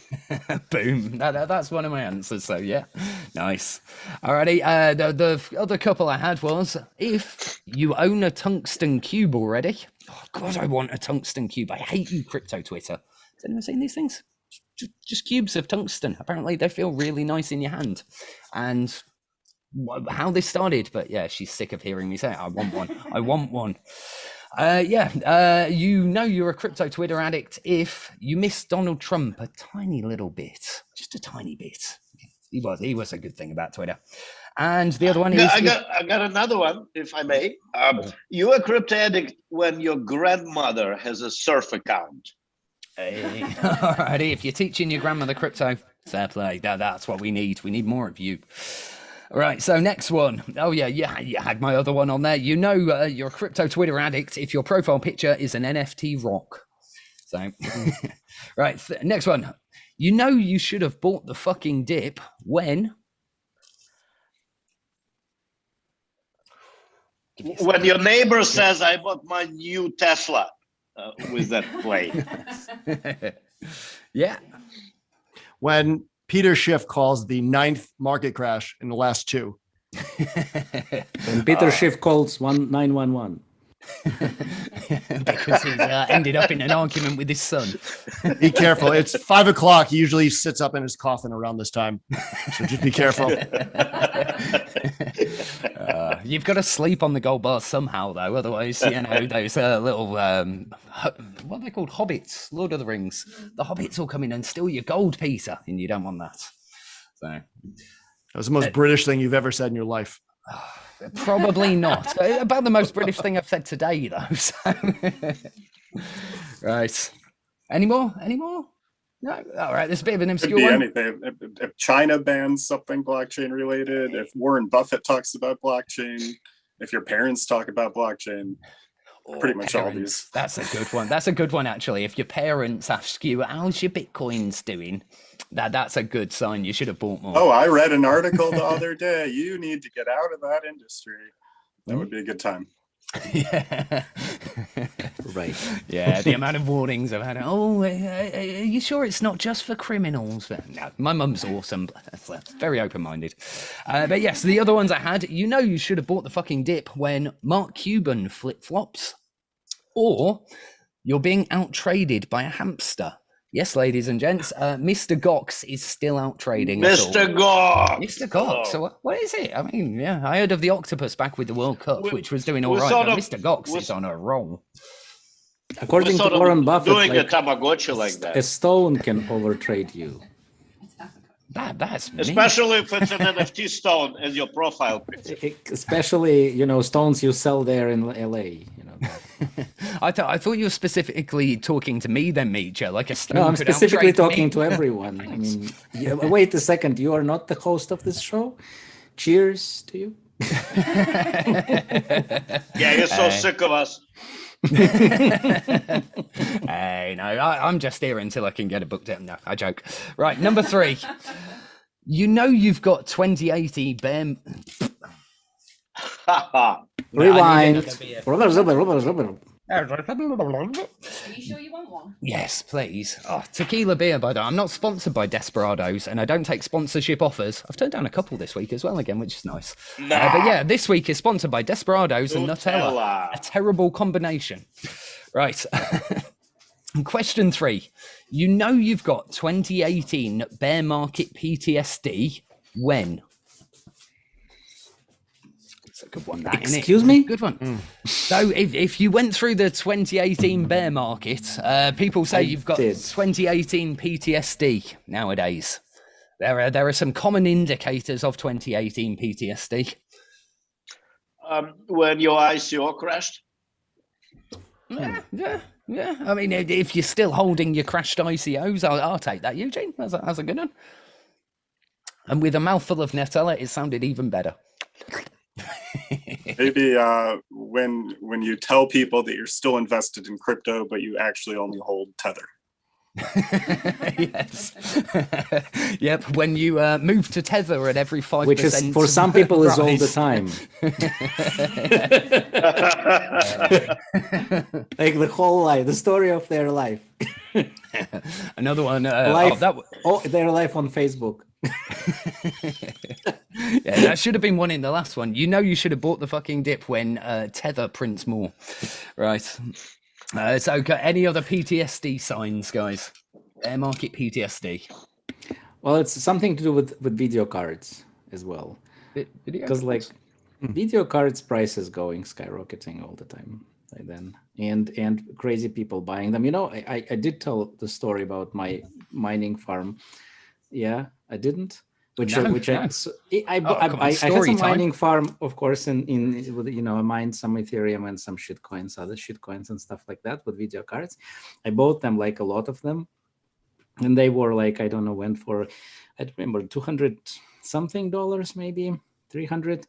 Boom. That's one of my answers. So, yeah. Nice. Alrighty. The other couple I had was, if you own a tungsten cube already... Oh, God, I want a tungsten cube. I hate you, crypto Twitter. Has anyone seen these things? Just cubes of tungsten. Apparently they feel really nice in your hand. And how this started, but yeah, she's sick of hearing me say it. I want one. I want one. You know you're a crypto Twitter addict if you miss Donald Trump a tiny little bit. Just a tiny bit. He was a good thing about Twitter. And the other one is... I got another one, if I may. You're a crypto addict when your grandmother has a surf account. Hey, alrighty, if you're teaching your grandmother crypto, fair play. That's what we need. We need more of you. All right, so next one. Oh, yeah, you had my other one on there. You know you're a crypto Twitter addict if your profile picture is an NFT rock. So, right, next one. You know you should have bought the fucking dip when... When your neighbor says, I bought my new Tesla with that plate. Yeah. When Peter Schiff calls the 9th market crash in the last 2. When Peter Schiff calls 911. Because he's ended up in an argument with his son. Be careful. It's 5 o'clock. He usually sits up in his coffin around this time. So just be careful. You've got to sleep on the gold bar somehow, though. Otherwise, those little, what are they called? Hobbits, Lord of the Rings. The hobbits will come in and steal your gold, Peter, and you don't want that. So that was the most British thing you've ever said in your life. Probably not. About the most British thing I've said today, though. So. Right. Any more? No. All right. There's a bit of an obscure Could be one. anything. If China bans something blockchain related, if Warren Buffett talks about blockchain, if your parents talk about blockchain. pretty much all Parents. these. That's a good one. That's a good one, actually. If your parents ask you, how's your Bitcoins doing? That's a good sign. You should have bought more. Oh, I read an article the other day. You need to get out of that industry. That would be a good time. Yeah. Right. Yeah, the amount of warnings I've had. Oh, are you sure it's not just for criminals? No, my mum's awesome. Very open-minded. But yes, the other ones I had, you should have bought the fucking dip when Mark Cuban flip-flops, or you're being out-traded by a hamster. Yes, ladies and gents, Mr. Gox is still out trading. Mr. Gox. Mr. Gox. So what is it? I mean, yeah, I heard of the octopus back with the World Cup, which was doing all right. But Mr. Gox is on a roll. According to Warren Buffett, doing a Tamagotchi like that. A stone can overtrade you. That's me. Especially if it's an NFT stone as your profile picture. Especially, stones you sell there in LA. I thought you were specifically talking to me then, Meecha, like a stone. No, I'm could specifically outtrade talking me. to everyone. I mean, wait a second. You are not the host of this show? Cheers to you. Yeah, you're so sick of us. Hey, no, I'm just here until I can get a book down. No, I joke. Right, number 3. You've got 2080 bear. Rewind. Are you sure you want one? Yes, please. Oh, tequila beer, by the way. I'm not sponsored by Desperados, and I don't take sponsorship offers. I've turned down a couple this week as well, again, which is nice. But yeah, this week is sponsored by Desperados and Nutella. A terrible combination. Right. Question 3. You've got 2018 bear market PTSD when? It's a good one, that, isn't it? Excuse me? Good one. So if you went through the 2018 bear market, people say you've got 2018 PTSD nowadays. There are some common indicators of 2018 PTSD. When your ICO crashed? Yeah. I mean, if you're still holding your crashed ICOs, I'll take that, Eugene. That's a good one. And with a mouthful of Nutella, it sounded even better. Maybe when you tell people that you're still invested in crypto, but you actually only hold Tether. Yes. Yep. When you move to Tether at every 5%, which is for some people is all the time. Like the whole life, the story of their life. Another one. Their life on Facebook. Yeah, that should have been one in the last one. You should have bought the fucking dip when Tether prints more. Right. So any other PTSD signs, guys? Air market PTSD. Well, it's something to do with video cards as well. Because video cards prices going skyrocketing all the time by then, and crazy people buying them. I did tell the story about my mining farm. Yeah, I didn't. I had some mining farm, of course, I mined some Ethereum and some other shitcoins and stuff like that with video cards. I bought them, like a lot of them, and they were like, I don't know, went for, I don't remember, $200 something, maybe $300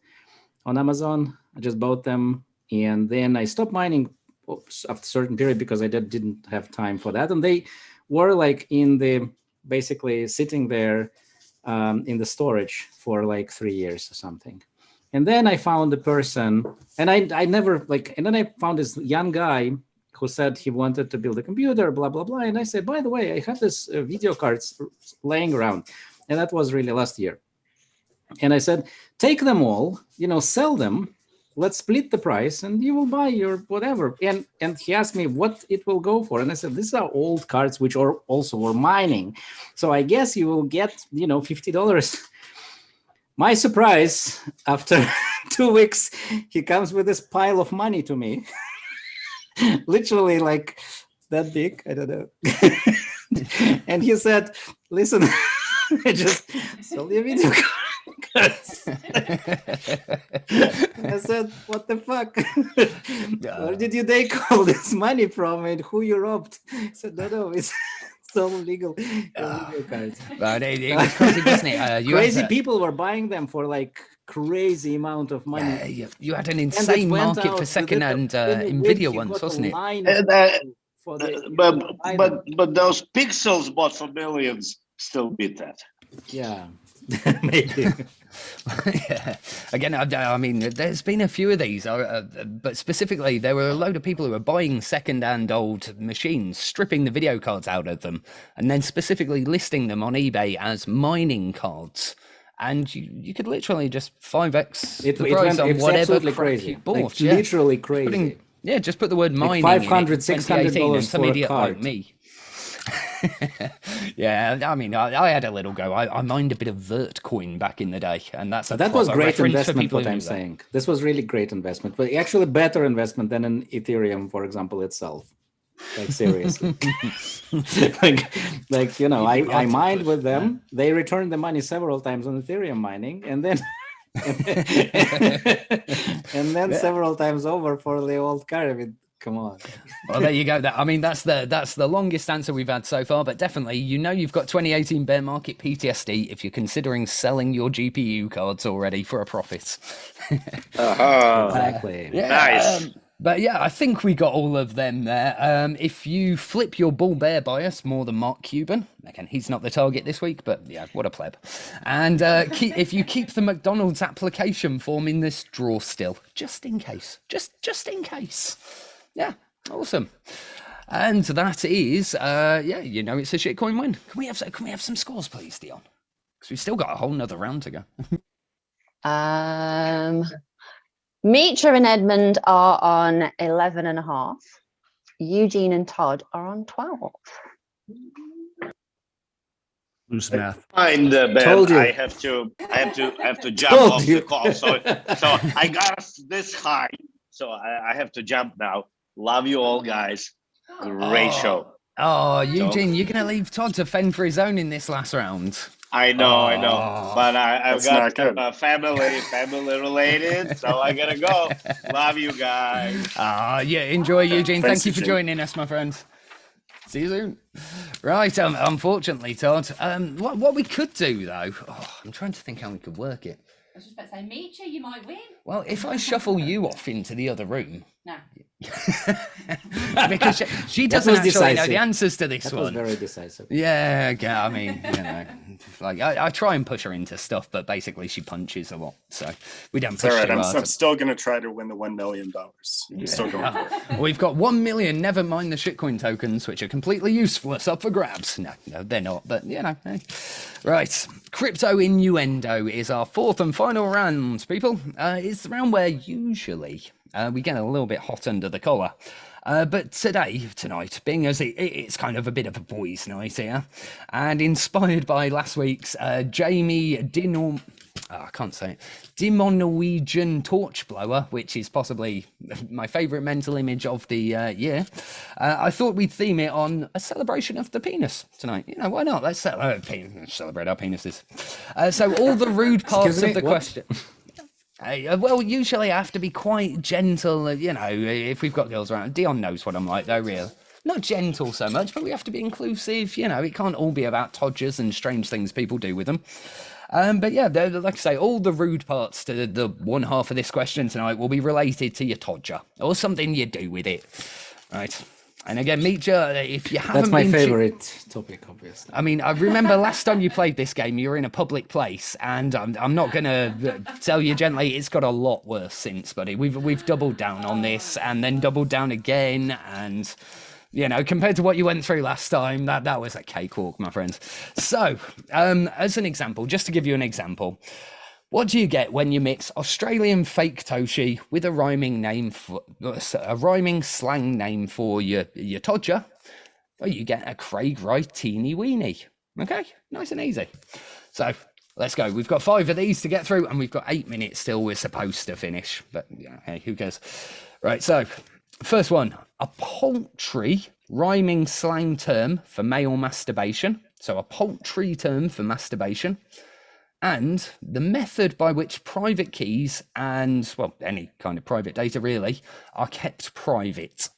on Amazon. I just bought them, and then I stopped mining after a certain period because I didn't have time for that, and they were like basically sitting there in the storage for like 3 years or something. And then I found a person, and I never and then I found this young guy who said he wanted to build a computer, blah, blah, blah. And I said, by the way, I have this video cards laying around. And that was really last year. And I said, take them all, sell them. Let's split the price and you will buy your whatever. And he asked me what it will go for. And I said, these are old cards, which are also were mining. So I guess you will get, $50. My surprise, after 2 weeks, he comes with this pile of money to me. Literally like that big, I don't know. And he said, listen, I just sold you a video card. I said, what the fuck? Where did you take all this money from and who you robbed? I said, no, it's So illegal cards. But it was crazy, wasn't it? Crazy people were buying them for like crazy amount of money. Yeah, you had an insane market for second-hand Nvidia ones, wasn't it? But those pixels bought for millions still beat that. Yeah, maybe. Yeah. Again, I mean, there's been a few of these, but specifically, there were a load of people who were buying second-hand old machines, stripping the video cards out of them, and then specifically listing them on eBay as mining cards. And you could literally just 5x the price on whatever crap crazy. You bought. Like, literally crazy. Just put the word mining like $500, in it, $600 and some for idiot a card. like me. Yeah, I mean, I had a little go. I mined a bit of Vertcoin back in the day, and that was great investment. What I'm saying, this was really great investment, but actually better investment than an Ethereum, for example, itself. Like seriously, like I mined with them. They returned the money several times on Ethereum mining, and then several times over for the old card. I mean, come on. Well, there you go. I mean, that's the longest answer we've had so far, but definitely, you've got 2018 bear market PTSD if you're considering selling your GPU cards already for a profit. Exactly. Yeah, nice. But yeah, I think we got all of them there. If you flip your bull bear bias more than Mark Cuban, again, he's not the target this week, but yeah, what a pleb. And if you keep the McDonald's application form in this drawer still, just in case, just in case. Yeah, awesome. And that is, it's a shitcoin win. Can we have some scores, please, Dion? Because we've still got a whole nother round to go. Mitra and Edmund are on 11.5. Eugene and Todd are on 12. Loose math. Find Ben. I have to jump off the call. So I got us this high. So I have to jump now. Love you all, guys. Great show. Oh, Eugene, you're gonna leave Todd to fend for his own in this last round. I know. But I've got family related, so I gotta go. Love you guys. Enjoy, Eugene. Thank you for joining us, my friends. See you soon. Right, unfortunately, Todd. What we could do though, I'm trying to think how we could work it. I was just about to say, Mitra, you might win. Well, if I shuffle you off into the other room. No. Because she doesn't actually know the answers to this one. Was very decisive. Yeah, I mean, like I try and push her into stuff, but basically she punches a lot, so we don't push her. I'm still going to try to win the $1 million. I'm still going for it. We've got 1 million NeverMind the Shitcoin tokens, which are completely useless, up for grabs. No, they're not, but hey. Right, Crypto Innuendo is our fourth and final round, people. It's the round where usually we get a little bit hot under the collar. But tonight, being as it's kind of a bit of a boys' night here, and inspired by last week's Jamie Demonorwegian Torchblower, which is possibly my favourite mental image of the year, I thought we'd theme it on a celebration of the penis tonight. Why not? Let's celebrate our penises. So all the rude parts of the question... well, usually I have to be quite gentle, if we've got girls around. Dion knows what I'm like, though, really. Not gentle so much, but we have to be inclusive. It can't all be about todgers and strange things people do with them. But yeah, like I say, all the rude parts to the one half of this question tonight will be related to your todger or something you do with it. Right. And again, Mitra, if you haven't That's my favorite topic, obviously. I mean, I remember last time you played this game, you were in a public place, and I'm not going to tell you gently, it's got a lot worse since, buddy. We've doubled down on this, and then doubled down again, and, compared to what you went through last time, that was a cakewalk, my friends. So, as an example, just to give you an example, what do you get when you mix Australian fake Toshi with a rhyming slang name for your todger? Well, you get a Craig Wright teeny weenie. Okay, nice and easy. So let's go. We've got 5 of these to get through, and we've got 8 minutes still. We're supposed to finish, but hey, who cares? Right. So first one: a paltry rhyming slang term for male masturbation. So a paltry term for masturbation. And the method by which private keys and, well, any kind of private data really, are kept private.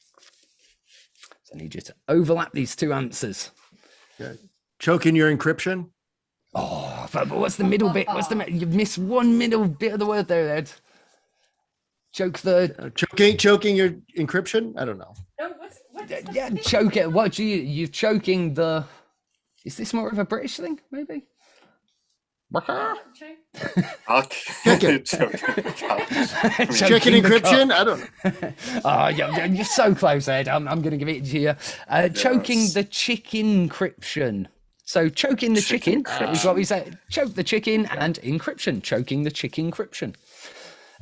So I need you to overlap these two answers. Okay. Choking your encryption. Oh, but what's the middle bit? You've missed one middle bit of the word there, Ed. Choking your encryption. I don't know. No, what's Yeah, choke it. What you're choking the? Is this more of a British thing? Maybe. Chicken. Choking encryption. I don't know. Oh, you're so close, Ed. I'm going to give it to you. Choking the chicken encryption. So choking the chicken is what we say. Choke the chicken and encryption. Choking the chicken encryption.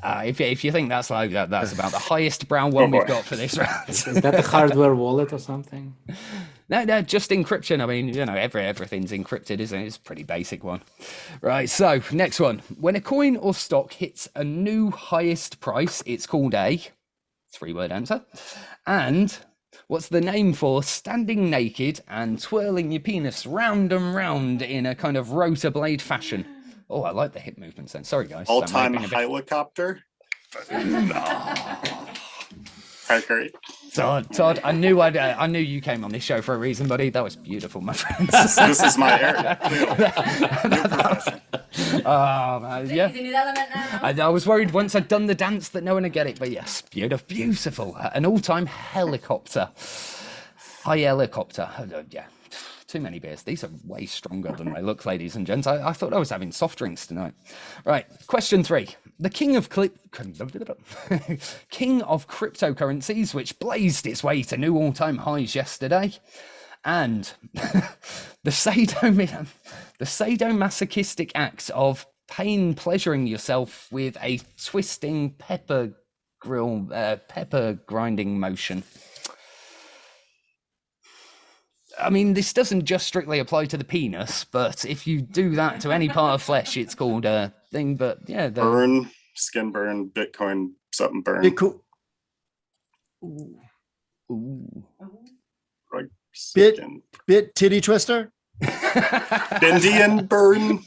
If you think that's like that's about the highest brown one we've got for this round. Is that a hardware wallet or something? No, just encryption. I mean, everything's encrypted, isn't it? It's a pretty basic one. Right, so next one. When a coin or stock hits a new highest price, it's called a 3-word answer. And what's the name for standing naked and twirling your penis round and round in a kind of rotor blade fashion? Oh, I like the hip movements then. Sorry, guys. All-time helicopter. Great. Todd, I knew you came on this show for a reason, buddy. That was beautiful, my friends. This is my area. Yeah. I was worried once I'd done the dance that no one would get it, but yes, beautiful. An all-time helicopter. High helicopter. Yeah. Too many beers. These are way stronger than they look, ladies and gents. I thought I was having soft drinks tonight. Right, question 3. The king of cryptocurrencies, which blazed its way to new all-time highs yesterday, and the sadomasochistic acts of pleasuring yourself with a twisting pepper grinding motion. I mean, this doesn't just strictly apply to the penis, but if you do that to any part of flesh, it's called a thing. But yeah, burn, skin burn, Bitcoin, something burn. Right. Bit titty twister. Indian burn.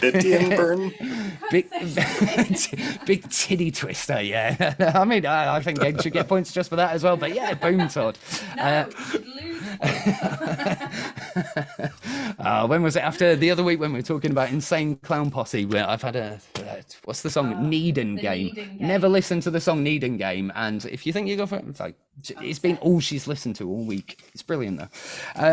Indian burn. Big titty twister, yeah. I mean, I think Ed should get points just for that as well. But yeah, boom, Todd. No, you'd lose. When was it? After the other week when we were talking about Insane Clown Posse, where I've had what's the song? Needin' Game. Never listened to the song Needin' Game, and if you think you go for it, it's like it's been all she's listened to all week. It's brilliant though.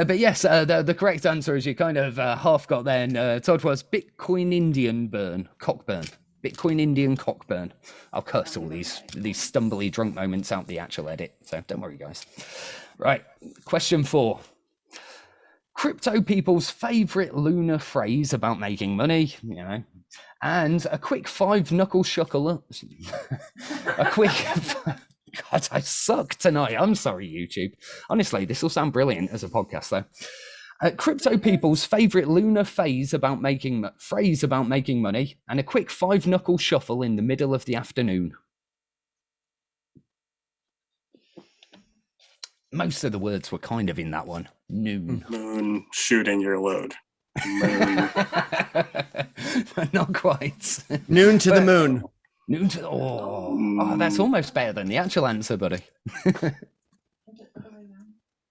But yes, the correct answer is you kind of half got there. And Todd was Bitcoin Indian cockburn. Bitcoin Indian cockburn. I'll curse all these stumbly drunk moments out the actual edit, so don't worry, guys. Right, question 4. Crypto people's favorite lunar phrase about making money, and a quick 5-knuckle shuckle. A quick. God, I suck tonight. I'm sorry, YouTube. Honestly, this will sound brilliant as a podcast, though. Crypto people's favorite lunar phrase about making money, and a quick 5-knuckle shuffle in the middle of the afternoon. Most of the words were kind of in that one. Noon. Moon shooting your load. Moon. Not quite. Noon to the moon. Noon to oh, that's almost better than the actual answer, buddy.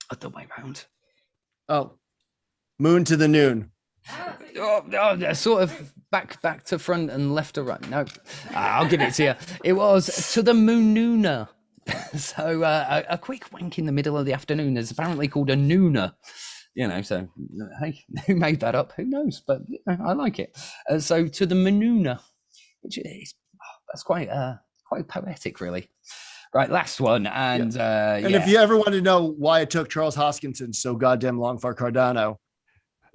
Other way round. Oh, moon to the noon. Sort of back to front and left to right. No, I'll give it to you. It was to the moonooner. So a quick wank in the middle of the afternoon is apparently called a nooner. So hey, who made that up? Who knows? But I like it. So to the moonooner, which is that's quite poetic, really. Right, last one, and if you ever want to know why it took Charles Hoskinson so goddamn long for Cardano,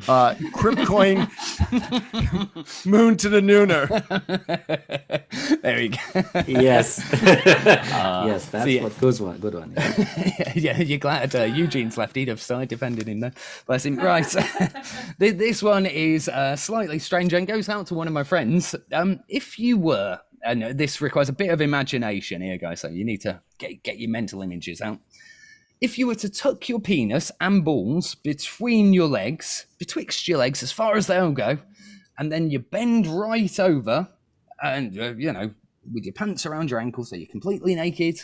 Cryptcoin moon to the nooner. There you go. Yes. Yes, that's good one. Yeah, you're glad Eugene's left. He'd have started defending him there. Bless him. Right. This one is slightly strange and goes out to one of my friends. If you were, and this requires a bit of imagination here, guys, so you need to get your mental images out. If you were to tuck your penis and balls betwixt your legs as far as they'll go, and then you bend right over and, with your pants around your ankles so you're completely naked,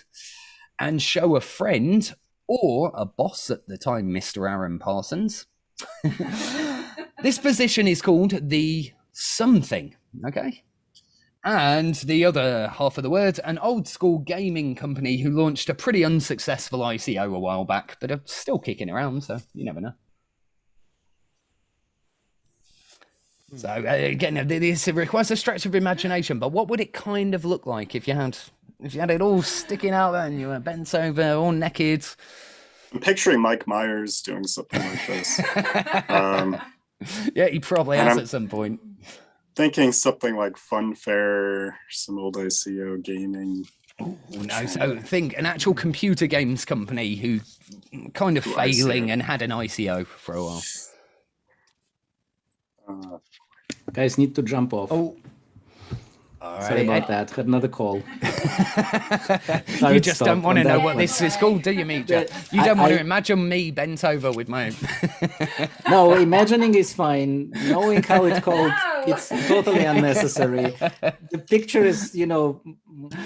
and show a friend or a boss at the time, Mr. Aaron Parsons, This position is called the something, okay? And the other half of the word, an old school gaming company who launched a pretty unsuccessful ICO a while back, but are still kicking around, so you never know. So again, this requires a stretch of imagination, but what would it kind of look like if you had it all sticking out there and you were bent over, all naked? I'm picturing Mike Myers doing something like this. Yeah, he probably has at some point. Thinking something like Funfair, some old ICO gaming. Oh, no, so think an actual computer games company who kind of failing and had an ICO for a while. Guys need to jump off. Oh, all right. Sorry about that. Had another call. You just don't want to know what this is called, do you, Mija? You don't want to imagine me bent over with my... No, imagining is fine. Knowing how it's called, it's totally unnecessary. The picture is, you know,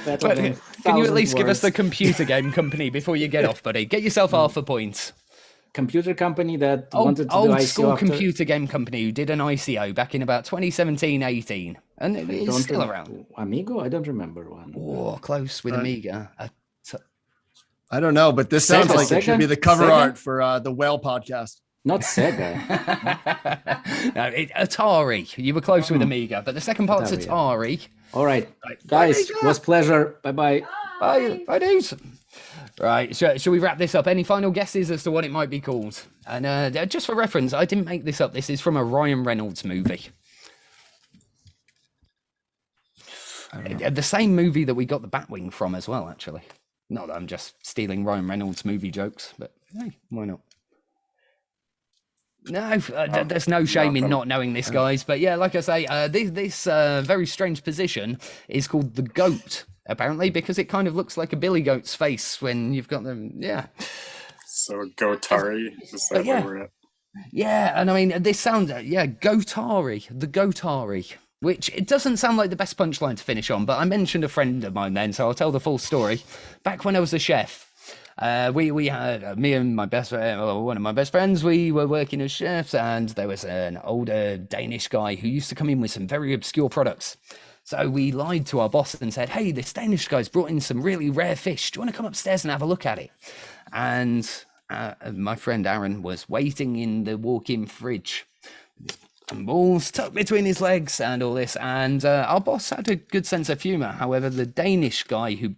better than Can you at least words. give us the computer game company before you get off, buddy? Get yourself half a point. Computer company that wanted to do Old ICO school after... computer game company who did an ICO back in about 2017-18, and it's still around. Amigo? I don't remember one. Oh, close with Amiga. I don't know, but this sounds like it should be the cover Sega? art for the Whale podcast. Not Sega. No, Atari. You were close with Amiga, but the second part's Atari. All right, guys, was pleasure. Bye-bye. Bye, dudes. Right, shall we wrap this up? Any final guesses as to what it might be called? And just for reference, I didn't make this up. This is from a Ryan Reynolds movie. The same movie that we got the Batwing from as well, actually. Not that I'm just stealing Ryan Reynolds movie jokes, but hey, why not? No, there's no shame in not knowing this, guys. But yeah, like I say, this very strange position is called the goat, apparently, because it kind of looks like a billy goat's face when you've got them. Yeah. So Gotari, is that where we're at? Yeah, and I mean, this sounds, Gotari, the Gotari, which it doesn't sound like the best punchline to finish on, but I mentioned a friend of mine then, so I'll tell the full story. Back when I was a chef, we had me and my best friend, one of my best friends, we were working as chefs, and there was an older Danish guy who used to come in with some very obscure products. So we lied to our boss and said, hey, this Danish guy's brought in some really rare fish. Do you want to come upstairs and have a look at it? And my friend Aaron was waiting in the walk-in fridge, and balls tucked between his legs and all this. And our boss had a good sense of humor. However, the Danish guy who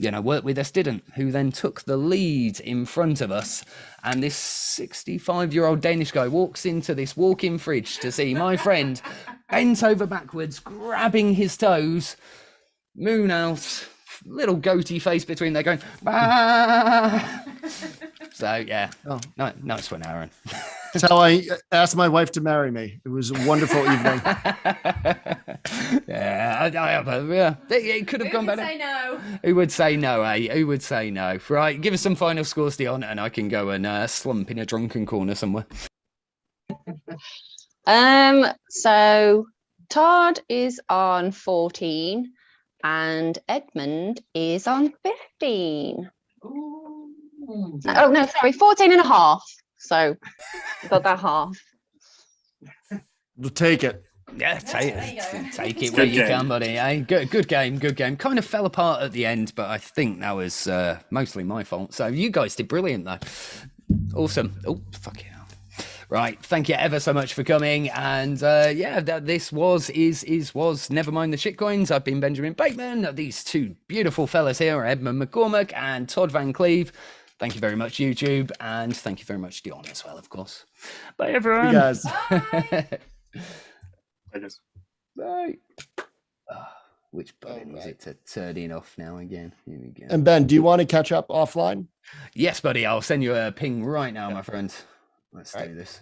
worked with us didn't, who then took the lead in front of us. And this 65-year-old Danish guy walks into this walk-in fridge to see my friend bent over backwards, grabbing his toes, moon out, little goatee face between there going, bah! So, yeah. Oh, nice one, Aaron. That's how I asked my wife to marry me. It was a wonderful evening. Yeah, it could have gone better. Say no. Who would say no, eh? Who would say no? Right, give us some final scores, Dion, and I can go and slump in a drunken corner somewhere. So Todd is on 14 and Edmund is on 15. Oh no, sorry, 14 and a half. So got that half. We'll take it. Yeah, take it where you can, buddy. Eh? Good game. Kind of fell apart at the end, but I think that was mostly my fault. So you guys did brilliant, though. Awesome. Oh, fuck yeah. Right, thank you ever so much for coming. And this was NeverMind the Shitcoins. I've been Benjamin Bateman. These two beautiful fellas here are Edmund McCormack and Todd Van Cleve. Thank you very much, YouTube, and thank you very much, Dion, as well, of course. Bye, everyone. You guys. I guess. Bye. Which button was it to turn it off now again? Here we go. And Ben, do you want to catch up offline? Yes, buddy. I'll send you a ping right now, my friend. Let's do this.